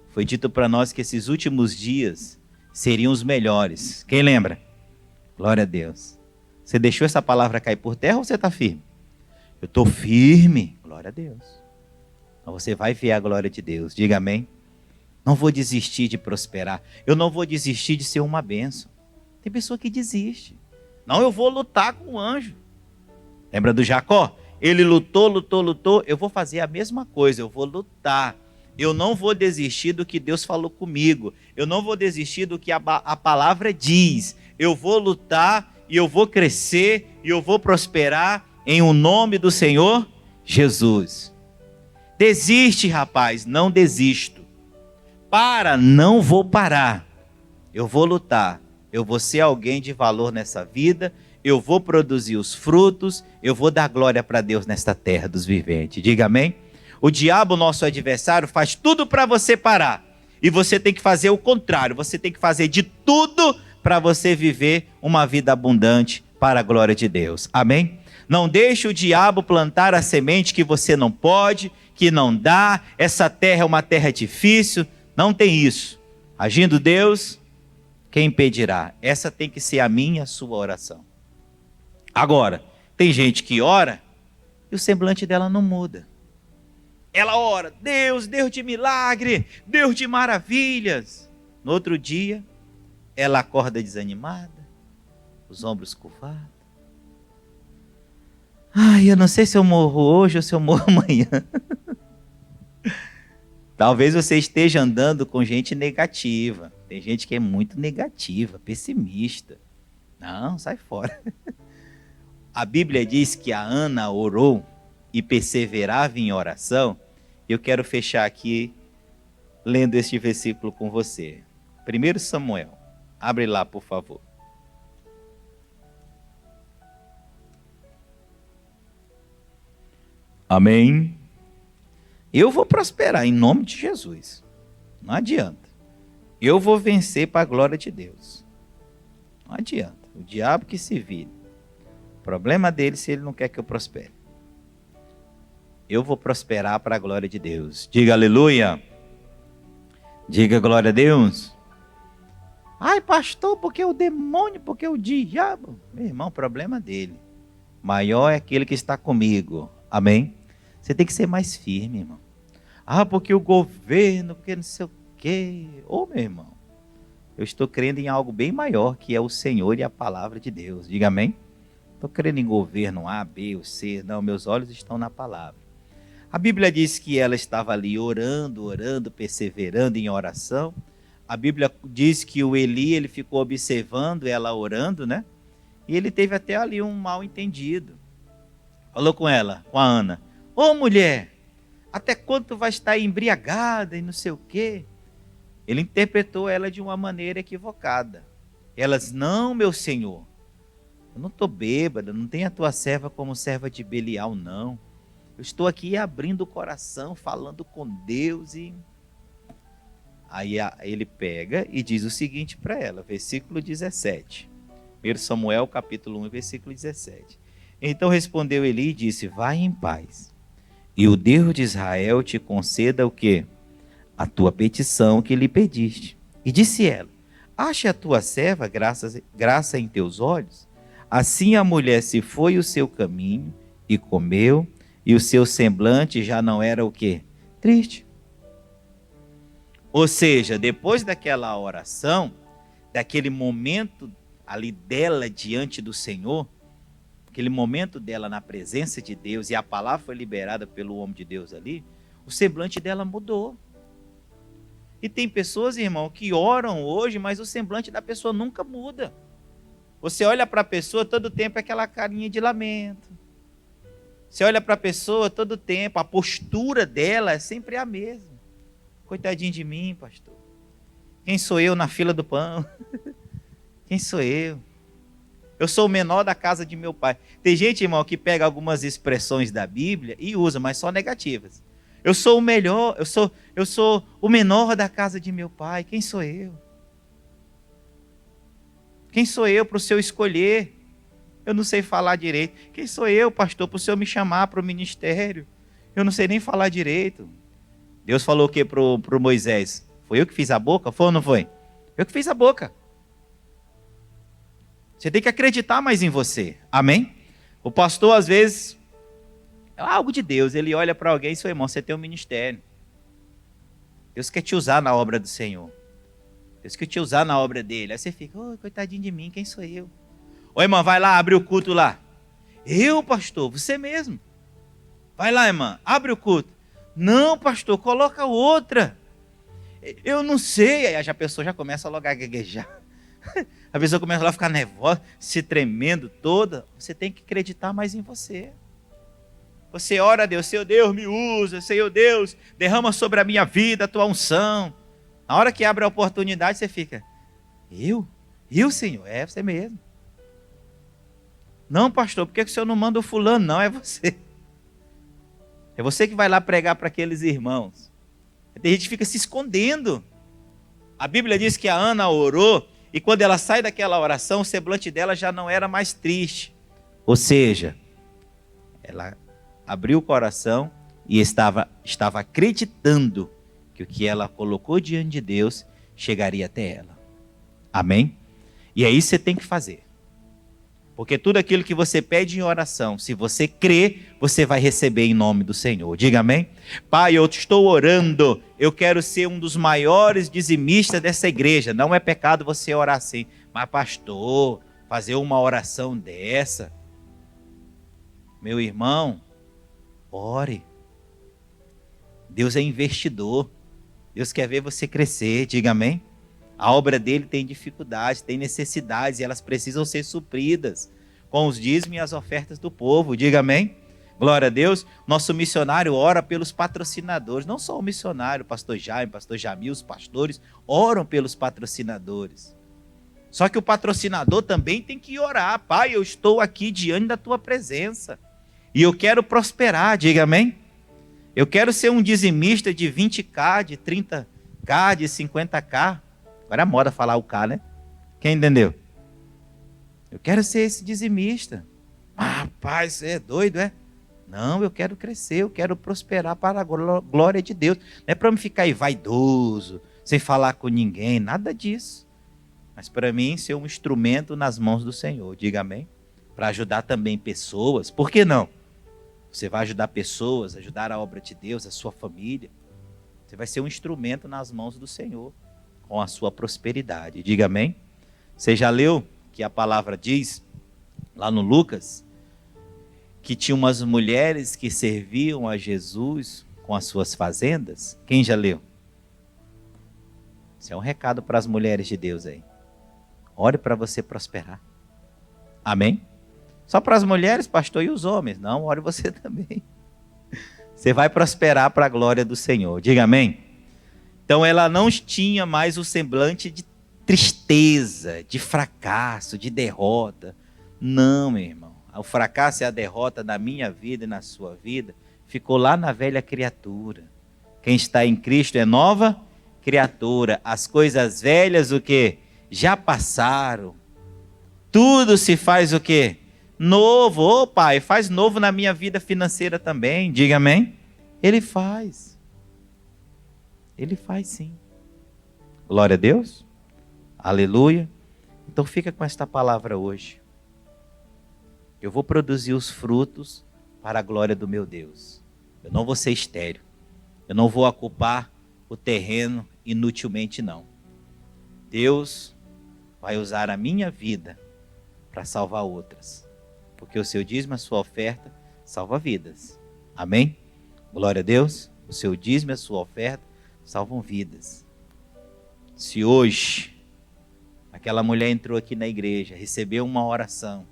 [SPEAKER 2] foi dito para nós que esses últimos dias seriam os melhores. Quem lembra? Glória a Deus. Você deixou essa palavra cair por terra ou você está firme? Eu estou firme. Glória a Deus. Então você vai ver a glória de Deus. Diga amém. Não vou desistir de prosperar. Eu não vou desistir de ser uma bênção. Tem pessoa que desiste. Não, eu vou lutar com o anjo. Lembra do Jacó? Ele lutou. Eu vou fazer a mesma coisa. Eu vou lutar. Eu não vou desistir do que Deus falou comigo. Eu não vou desistir do que a palavra diz. Eu vou lutar e eu vou crescer e eu vou prosperar em o nome do Senhor Jesus. Desiste, rapaz. Não desisto. Não vou parar. Eu vou lutar. Eu vou ser alguém de valor nessa vida. Eu vou produzir os frutos. Eu vou dar glória para Deus nesta terra dos viventes. Diga amém. O diabo, nosso adversário, faz tudo para você parar. E você tem que fazer o contrário. Você tem que fazer de tudo para você viver uma vida abundante para a glória de Deus. Amém? Não deixe o diabo plantar a semente que você não pode, que não dá. Essa terra é uma terra difícil. Não tem isso. Agindo Deus, quem impedirá? Essa tem que ser a minha e a sua oração. Agora, tem gente que ora e o semblante dela não muda. Ela ora, Deus de milagre, Deus de maravilhas. No outro dia, ela acorda desanimada, os ombros curvados. Ai, eu não sei se eu morro hoje ou se eu morro amanhã. Talvez você esteja andando com gente negativa. Tem gente que é muito negativa, pessimista. Não, sai fora. A Bíblia diz que a Ana orou e perseverava em oração. Eu quero fechar aqui lendo este versículo com você. 1 Samuel. Abre lá, por favor. Amém. Eu vou prosperar em nome de Jesus. Não adianta. Eu vou vencer para a glória de Deus. Não adianta. O diabo que se vire. O problema dele se ele não quer que eu prospere. Eu vou prosperar para a glória de Deus. Diga aleluia. Diga glória a Deus. Ai, pastor, porque o demônio, porque o diabo. Meu irmão, o problema dele. Maior é aquele que está comigo. Amém? Você tem que ser mais firme, irmão. Ah, porque o governo, porque não sei o quê. Ô, meu irmão, eu estou crendo em algo bem maior, que é o Senhor e a palavra de Deus. Diga amém? Estou crendo em governo A, B ou C. Não, meus olhos estão na palavra. A Bíblia diz que ela estava ali orando, perseverando em oração. A Bíblia diz que o Eli, ele ficou observando ela orando, né? E ele teve até ali um mal entendido. Falou com ela, com a Ana. Ô mulher, até quando tu vai estar embriagada e não sei o quê? Ele interpretou ela de uma maneira equivocada. Elas, não, meu senhor, eu não estou bêbada, não tenho a tua serva como serva de Belial, não. Eu estou aqui abrindo o coração, falando com Deus e... Aí ele pega e diz o seguinte para ela, versículo 17. 1 Samuel, capítulo 1, versículo 17. Então respondeu Eli e disse, vai em paz. E o Deus de Israel te conceda o quê? A tua petição que lhe pediste. E disse ela, ache a tua serva graça em teus olhos. Assim a mulher se foi o seu caminho e comeu, e o seu semblante já não era o quê? Triste. Ou seja, depois daquela oração, daquele momento ali dela diante do Senhor, aquele momento dela na presença de Deus, e a palavra foi liberada pelo homem de Deus ali, o semblante dela mudou. E tem pessoas, irmão, que oram hoje, mas o semblante da pessoa nunca muda. Você olha para a pessoa, todo tempo é aquela carinha de lamento. Você olha para a pessoa, todo tempo, a postura dela é sempre a mesma. Coitadinho de mim, pastor. Quem sou eu na fila do pão? Quem sou eu? Eu sou o menor da casa de meu pai. Tem gente, irmão, que pega algumas expressões da Bíblia e usa, mas só negativas. Eu sou o melhor, eu sou o menor da casa de meu pai. Quem sou eu? Quem sou eu para o senhor escolher? Eu não sei falar direito. Quem sou eu, pastor, para o senhor me chamar para o ministério? Eu não sei nem falar direito. Deus falou o que para o Moisés? Foi eu que fiz a boca? Foi ou não foi? Eu que fiz a boca. Você tem que acreditar mais em você. Amém? O pastor, às vezes, é algo de Deus. Ele olha para alguém e diz, irmão, você tem um ministério. Deus quer te usar na obra do Senhor. Deus quer te usar na obra dele. Aí você fica, coitadinho de mim, quem sou eu? Ô, irmã, vai lá, abre o culto lá. Eu, pastor, você mesmo. Vai lá, irmã, abre o culto. Não, pastor, coloca outra. Eu não sei. Aí a pessoa já começa logo a gaguejar. A pessoa começa a ficar nervosa, se tremendo toda. Você tem que acreditar mais em você. Você ora a Deus, Senhor Deus, me usa, Senhor Deus, derrama sobre a minha vida a tua unção. Na hora que abre a oportunidade, você fica, eu? Eu, Senhor? É você mesmo. Não, pastor, por que o senhor não manda o fulano? Não, é você. É você que vai lá pregar para aqueles irmãos. Tem gente que fica se escondendo. A Bíblia diz que a Ana orou, e quando ela sai daquela oração, o semblante dela já não era mais triste. Ou seja, ela abriu o coração e estava acreditando que o que ela colocou diante de Deus chegaria até ela. Amém? E é isso que você tem que fazer. Porque tudo aquilo que você pede em oração, se você crer, você vai receber em nome do Senhor. Diga amém? Pai, eu estou orando, eu quero ser um dos maiores dizimistas dessa igreja. Não é pecado você orar assim. Mas pastor, fazer uma oração dessa, meu irmão, ore. Deus é investidor. Deus quer ver você crescer. Diga amém? A obra dele tem dificuldades, tem necessidades e elas precisam ser supridas com os dízimos e as ofertas do povo. Diga amém? Glória a Deus. Nosso missionário ora pelos patrocinadores. Não só o missionário, o pastor Jaime, o pastor Jamil, os pastores oram pelos patrocinadores. Só que o patrocinador também tem que orar. Pai, eu estou aqui diante da tua presença e eu quero prosperar. Diga amém? Eu quero ser um dizimista de 20K, de 30K, de 50K. Agora é moda falar o K, né? Quem entendeu? Eu quero ser esse dizimista. Ah, rapaz, você é doido, é? Não, eu quero crescer, eu quero prosperar para a glória de Deus. Não é para me ficar aí vaidoso, sem falar com ninguém, nada disso. Mas para mim ser um instrumento nas mãos do Senhor, diga amém? Para ajudar também pessoas, por que não? Você vai ajudar pessoas, ajudar a obra de Deus, a sua família. Você vai ser um instrumento nas mãos do Senhor, com a sua prosperidade. Diga amém? Você já leu que a palavra diz, lá no Lucas, que tinha umas mulheres que serviam a Jesus com as suas fazendas? Quem já leu? Isso é um recado para as mulheres de Deus aí. Ore para você prosperar. Amém? Só para as mulheres, pastor, e os homens? Não, ore você também. Você vai prosperar para a glória do Senhor. Diga amém? Então ela não tinha mais o semblante de tristeza, de fracasso, de derrota. Não, meu irmão. O fracasso e a derrota na minha vida e na sua vida ficou lá na velha criatura. Quem está em Cristo é nova criatura. As coisas velhas, o quê? Já passaram. Tudo se faz o quê? Novo. Ô Pai, faz novo na minha vida financeira também. Diga amém. Ele faz. Ele faz sim. Glória a Deus. Aleluia. Então fica com esta palavra hoje. Eu vou produzir os frutos para a glória do meu Deus. Eu não vou ser estéril. Eu não vou ocupar o terreno inutilmente, não. Deus vai usar a minha vida para salvar outras. Porque o seu dízimo, a sua oferta, salva vidas. Amém? Glória a Deus. O seu dízimo e a sua oferta salvam vidas. Se hoje aquela mulher entrou aqui na igreja, recebeu uma oração,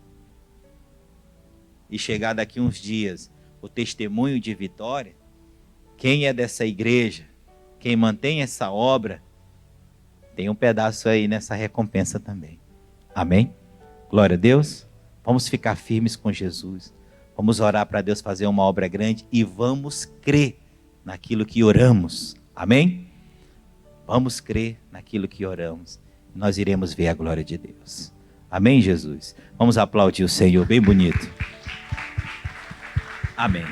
[SPEAKER 2] e chegar daqui uns dias o testemunho de vitória, quem é dessa igreja, quem mantém essa obra, tem um pedaço aí nessa recompensa também. Amém? Glória a Deus. Vamos ficar firmes com Jesus. Vamos orar para Deus fazer uma obra grande e vamos crer naquilo que oramos. Amém? Vamos crer naquilo que oramos. Nós iremos ver a glória de Deus. Amém, Jesus? Vamos aplaudir o Senhor bem bonito. Amém.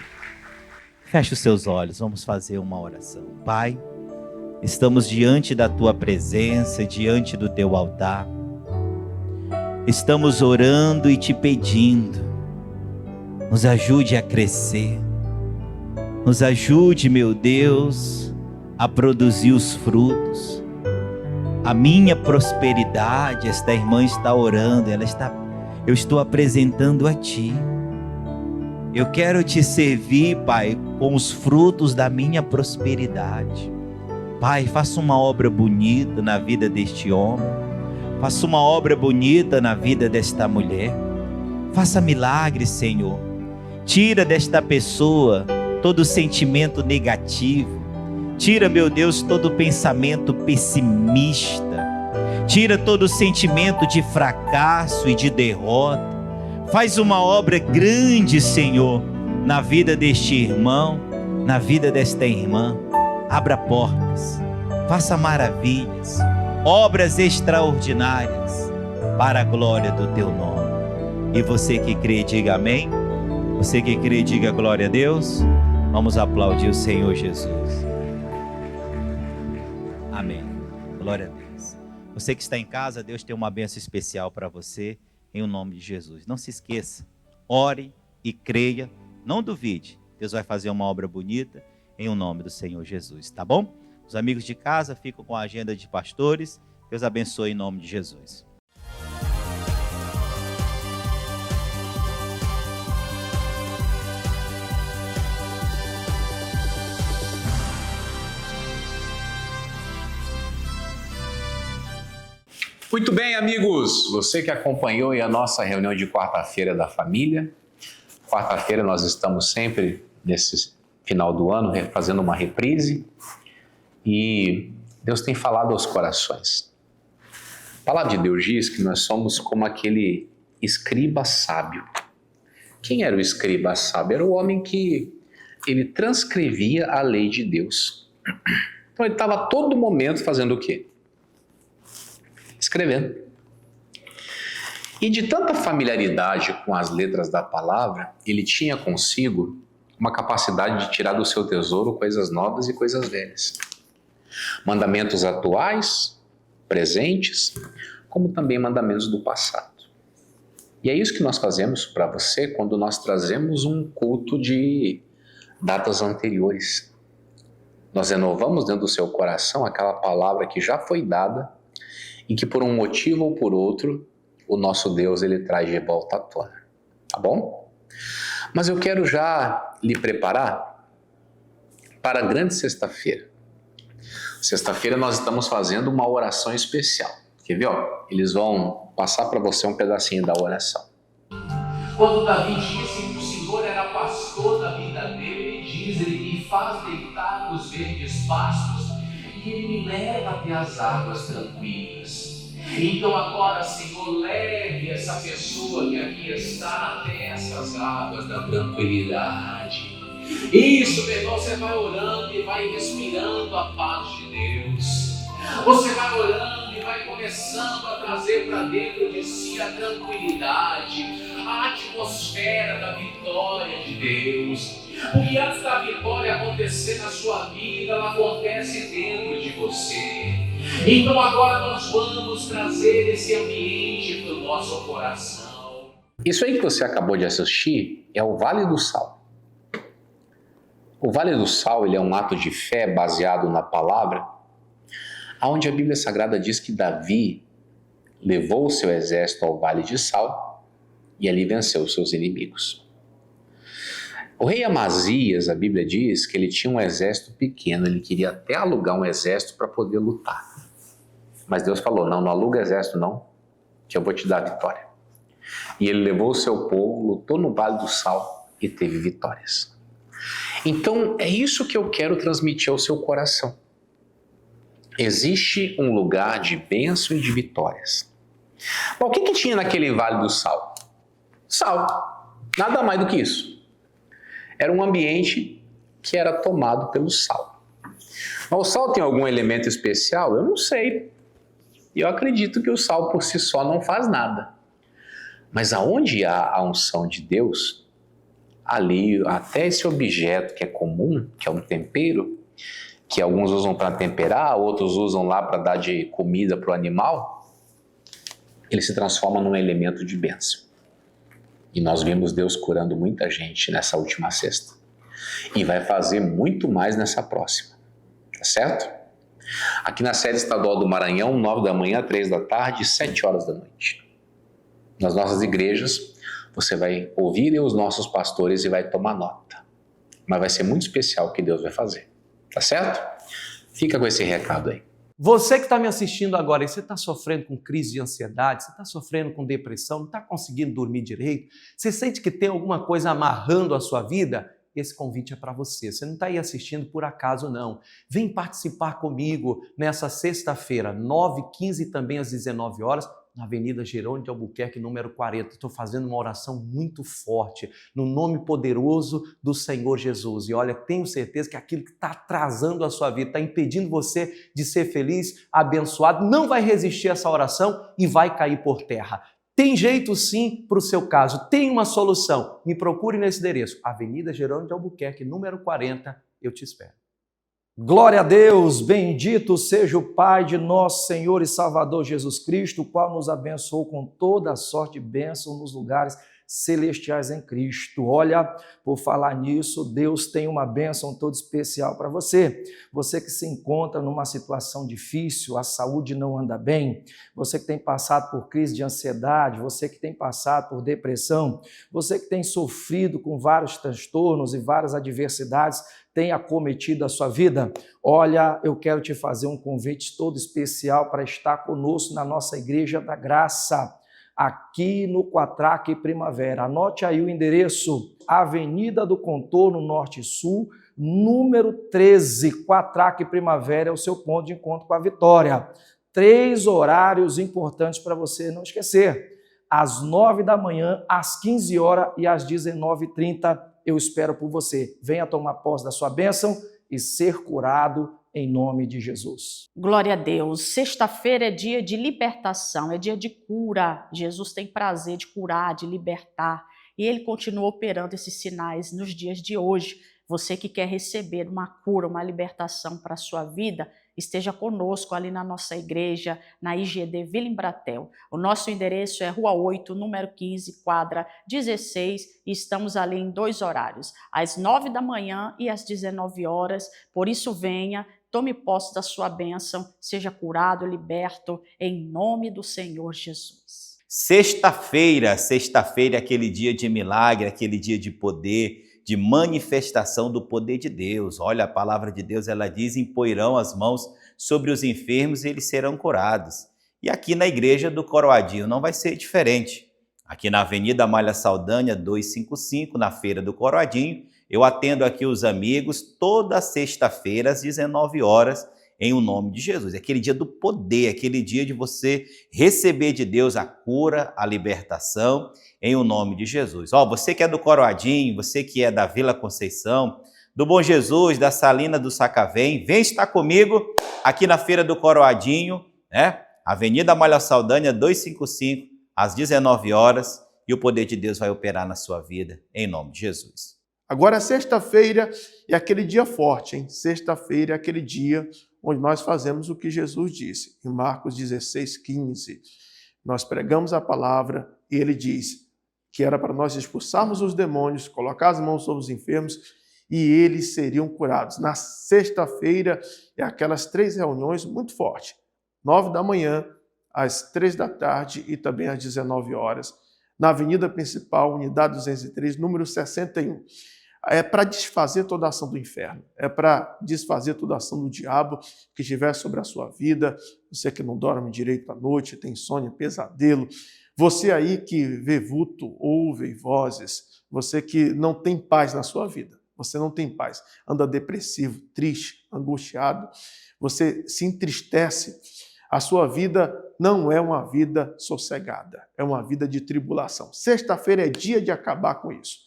[SPEAKER 2] Feche os seus olhos, vamos fazer uma oração. Pai, estamos diante da Tua presença, diante do Teu altar. Estamos orando e Te pedindo. Nos ajude a crescer. Nos ajude, meu Deus, a produzir os frutos. A minha prosperidade, esta irmã está orando, eu estou apresentando a Ti. Eu quero Te servir, Pai, com os frutos da minha prosperidade. Pai, faça uma obra bonita na vida deste homem. Faça uma obra bonita na vida desta mulher. Faça milagres, Senhor. Tira desta pessoa todo sentimento negativo. Tira, meu Deus, todo pensamento pessimista. Tira todo sentimento de fracasso e de derrota. Faz uma obra grande, Senhor, na vida deste irmão, na vida desta irmã. Abra portas, faça maravilhas, obras extraordinárias para a glória do Teu nome. E você que crê, diga amém. Você que crê, diga glória a Deus. Vamos aplaudir o Senhor Jesus. Amém. Glória a Deus. Você que está em casa, Deus tem uma bênção especial para você, em o nome de Jesus. Não se esqueça, ore e creia, não duvide. Deus vai fazer uma obra bonita, em o nome do Senhor Jesus, tá bom? Os amigos de casa ficam com a agenda de pastores. Deus abençoe em nome de Jesus.
[SPEAKER 3] Muito bem, amigos, você que acompanhou aí a nossa reunião de quarta-feira da família. Quarta-feira nós estamos sempre nesse final do ano fazendo uma reprise e Deus tem falado aos corações. A palavra de Deus diz que nós somos como aquele escriba sábio. Quem era o escriba sábio? Era o homem que ele transcrevia a lei de Deus. Então ele estava a todo momento fazendo o quê? Escrevendo. E de tanta familiaridade com as letras da palavra, ele tinha consigo uma capacidade de tirar do seu tesouro coisas novas e coisas velhas. Mandamentos atuais, presentes, como também mandamentos do passado. E é isso que nós fazemos para você quando nós trazemos um culto de datas anteriores. Nós renovamos dentro do seu coração aquela palavra que já foi dada e que por um motivo ou por outro, o nosso Deus ele traz de volta à tona, tá bom? Mas eu quero já lhe preparar para a grande sexta-feira. Sexta-feira nós estamos fazendo uma oração especial. Quer ver? Ó? Eles vão passar para você um pedacinho da oração.
[SPEAKER 4] Quando Davi disse que o Senhor era pastor da vida dele, diz ele: me faz deitar nos verdes pastos e ele me leva até as águas tranquilas. Então agora, Senhor, leve essa pessoa que aqui está até essas águas da tranquilidade. Isso, meu irmão, você vai orando e vai respirando a paz de Deus. Você vai orando e vai começando a trazer para dentro de si a tranquilidade, a atmosfera da vitória de Deus. Porque antes da vitória acontecer na sua vida, ela acontece dentro de você. Então agora nós vamos trazer esse ambiente para o nosso coração.
[SPEAKER 3] Isso aí que você acabou de assistir é o Vale do Sal. O Vale do Sal ele é um ato de fé baseado na palavra, onde a Bíblia Sagrada diz que Davi levou o seu exército ao Vale de Sal e ali venceu os seus inimigos. O rei Amazias, a Bíblia diz que ele tinha um exército pequeno, ele queria até alugar um exército para poder lutar. Mas Deus falou: não aluga exército não, que eu vou te dar a vitória. E ele levou o seu povo, lutou no Vale do Sal e teve vitórias. Então é isso que eu quero transmitir ao seu coração. Existe um lugar de bênção e de vitórias. Bom, o que tinha naquele Vale do Sal? Sal, nada mais do que isso. Era um ambiente que era tomado pelo sal. Mas o sal tem algum elemento especial? Eu não sei. Eu acredito que o sal por si só não faz nada. Mas aonde há a unção de Deus, ali até esse objeto que é comum, que é um tempero, que alguns usam para temperar, outros usam lá para dar de comida para o animal, ele se transforma num elemento de bênção. E nós vimos Deus curando muita gente nessa última sexta. E vai fazer muito mais nessa próxima. Tá certo? Aqui na sede estadual do Maranhão, 9 da manhã, 3 da tarde e 7 horas da noite. Nas nossas igrejas, você vai ouvir os nossos pastores e vai tomar nota. Mas vai ser muito especial o que Deus vai fazer. Tá certo? Fica com esse recado aí.
[SPEAKER 5] Você que está me assistindo agora e você está sofrendo com crise de ansiedade, você está sofrendo com depressão, não está conseguindo dormir direito, você sente que tem alguma coisa amarrando a sua vida, esse convite é para você. Você não está aí assistindo por acaso, não. Vem participar comigo nessa sexta-feira, 9h15 e também às 19 horas, na Avenida Jerônimo de Albuquerque, número 40. Estou fazendo uma oração muito forte, no nome poderoso do Senhor Jesus. E olha, tenho certeza que aquilo que está atrasando a sua vida, está impedindo você de ser feliz, abençoado, não vai resistir a essa oração e vai cair por terra. Tem jeito sim para o seu caso, tem uma solução. Me procure nesse endereço, Avenida Jerônimo de Albuquerque, número 40. Eu te espero.
[SPEAKER 6] Glória a Deus, bendito seja o Pai de nosso Senhor e Salvador Jesus Cristo, o qual nos abençoou com toda a sorte de bênção nos lugares celestiais em Cristo. Olha, por falar nisso, Deus tem uma bênção toda especial para você. Você que se encontra numa situação difícil, a saúde não anda bem, você que tem passado por crise de ansiedade, você que tem passado por depressão, você que tem sofrido com vários transtornos e várias adversidades, tem acometido a sua vida, olha, eu quero te fazer um convite todo especial para estar conosco na nossa Igreja da Graça, aqui no Quatraque Primavera. Anote aí o endereço, Avenida do Contorno Norte e Sul, número 13, Quatraque Primavera é o seu ponto de encontro com a Vitória. 3 horários importantes para você não esquecer, às 9 da manhã, às 15 horas e às 19h30, eu espero por você. Venha tomar posse da sua bênção e ser curado em nome de Jesus.
[SPEAKER 7] Glória a Deus. Sexta-feira é dia de libertação, é dia de cura. Jesus tem prazer de curar, de libertar. E Ele continua operando esses sinais nos dias de hoje. Você que quer receber uma cura, uma libertação para a sua vida, esteja conosco ali na nossa igreja, na IGD Vila Embratel. O nosso endereço é Rua 8, número 15, quadra 16, e estamos ali em 2 horários, às 9 da manhã e às 19 horas. Por isso venha, tome posse da sua bênção, seja curado, liberto, em nome do Senhor Jesus.
[SPEAKER 2] Sexta-feira é aquele dia de milagre, aquele dia de poder, de manifestação do poder de Deus. Olha, a palavra de Deus, ela diz, impoirão as mãos sobre os enfermos e eles serão curados. E aqui na igreja do Coroadinho não vai ser diferente. Aqui na Avenida Amália Saldanha, 255, na Feira do Coroadinho, eu atendo aqui os amigos toda sexta-feira às 19 horas, em o nome de Jesus. É aquele dia do poder, aquele dia de você receber de Deus a cura, a libertação, em o nome de Jesus. Você que é do Coroadinho, você que é da Vila Conceição, do Bom Jesus, da Salina do Sacavém, vem estar comigo aqui na Feira do Coroadinho, né? Avenida Amália Saldanha, 255, às 19 horas, e o poder de Deus vai operar na sua vida, em nome de Jesus.
[SPEAKER 8] Agora, sexta-feira é aquele dia forte, hein? Sexta-feira é aquele dia onde nós fazemos o que Jesus disse, em Marcos 16:15. Nós pregamos a palavra e ele diz que era para nós expulsarmos os demônios, colocar as mãos sobre os enfermos e eles seriam curados. Na sexta-feira é aquelas 3 reuniões muito fortes, 9 da manhã, às 3 da tarde e também às 19 horas, na Avenida Principal, Unidade 203, número 61. É para desfazer toda a ação do inferno, é para desfazer toda a ação do diabo que estiver sobre a sua vida, você que não dorme direito à noite, tem insônia, pesadelo, você aí que vê vulto, ouve vozes, você que não tem paz na sua vida, você não tem paz, anda depressivo, triste, angustiado, você se entristece, a sua vida não é uma vida sossegada, é uma vida de tribulação. Sexta-feira é dia de acabar com isso.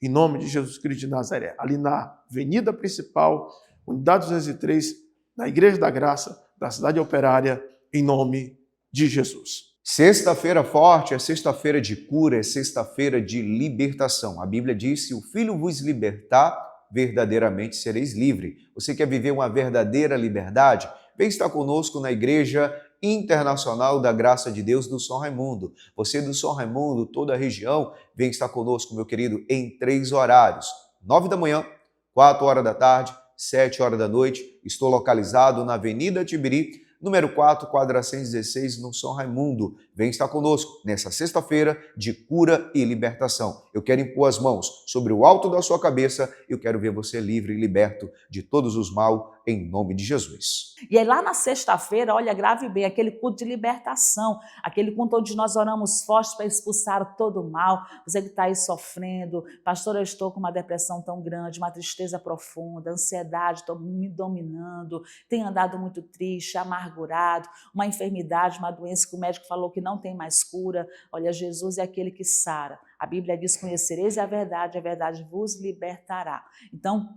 [SPEAKER 8] Em nome de Jesus Cristo de Nazaré, ali na Avenida Principal, Unidade 203, na Igreja da Graça, da Cidade Operária, em nome de Jesus.
[SPEAKER 9] Sexta-feira forte é sexta-feira de cura, é sexta-feira de libertação. A Bíblia diz, se o Filho vos libertar, verdadeiramente sereis livres. Você quer viver uma verdadeira liberdade? Vem estar conosco na Igreja Internacional da Graça de Deus do São Raimundo. Você do São Raimundo, toda a região, vem estar conosco, meu querido, em 3 horários. 9 da manhã, 4 horas da tarde, 7 horas da noite. Estou localizado na Avenida Tibiri, número 4, quadra 116, no São Raimundo. Vem estar conosco nessa sexta-feira de cura e libertação. Eu quero impor as mãos sobre o alto da sua cabeça. Eu quero ver você livre e liberto de todos os mal, em nome de Jesus.
[SPEAKER 10] E aí lá na sexta-feira, olha, grave bem, aquele culto de libertação, aquele culto onde nós oramos forte para expulsar todo o mal. Você que está aí sofrendo, pastor, eu estou com uma depressão tão grande, uma tristeza profunda, ansiedade me dominando, tenho andado muito triste, amargurado, uma enfermidade, uma doença que o médico falou que não tem mais cura. Olha, Jesus é aquele que sara. A Bíblia diz, conhecereis a verdade vos libertará. Então,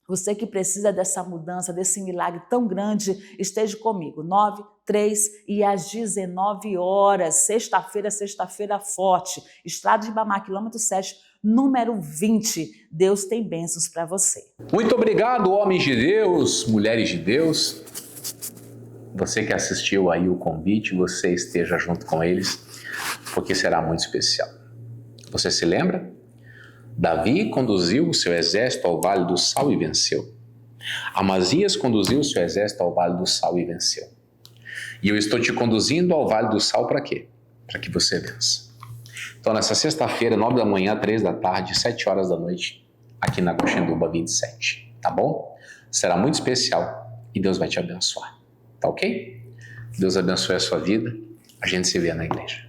[SPEAKER 10] Você que precisa dessa mudança, desse milagre tão grande, esteja comigo. 9, 3 e às 19 horas, sexta-feira forte, Estrada de Ibamar, quilômetro 7, número 20. Deus tem bênçãos para você.
[SPEAKER 3] Muito obrigado, homens de Deus, mulheres de Deus. Você que assistiu aí o convite, você esteja junto com eles, porque será muito especial. Você se lembra? Davi conduziu o seu exército ao Vale do Sal e venceu. Amazias conduziu o seu exército ao Vale do Sal e venceu. E eu estou te conduzindo ao Vale do Sal para quê? Para que você vença. Então, nessa sexta-feira, 9 da manhã, 3 da tarde, 7 horas da noite, aqui na Goxenduba 27, tá bom? Será muito especial e Deus vai te abençoar, tá ok? Deus abençoe a sua vida, a gente se vê na igreja.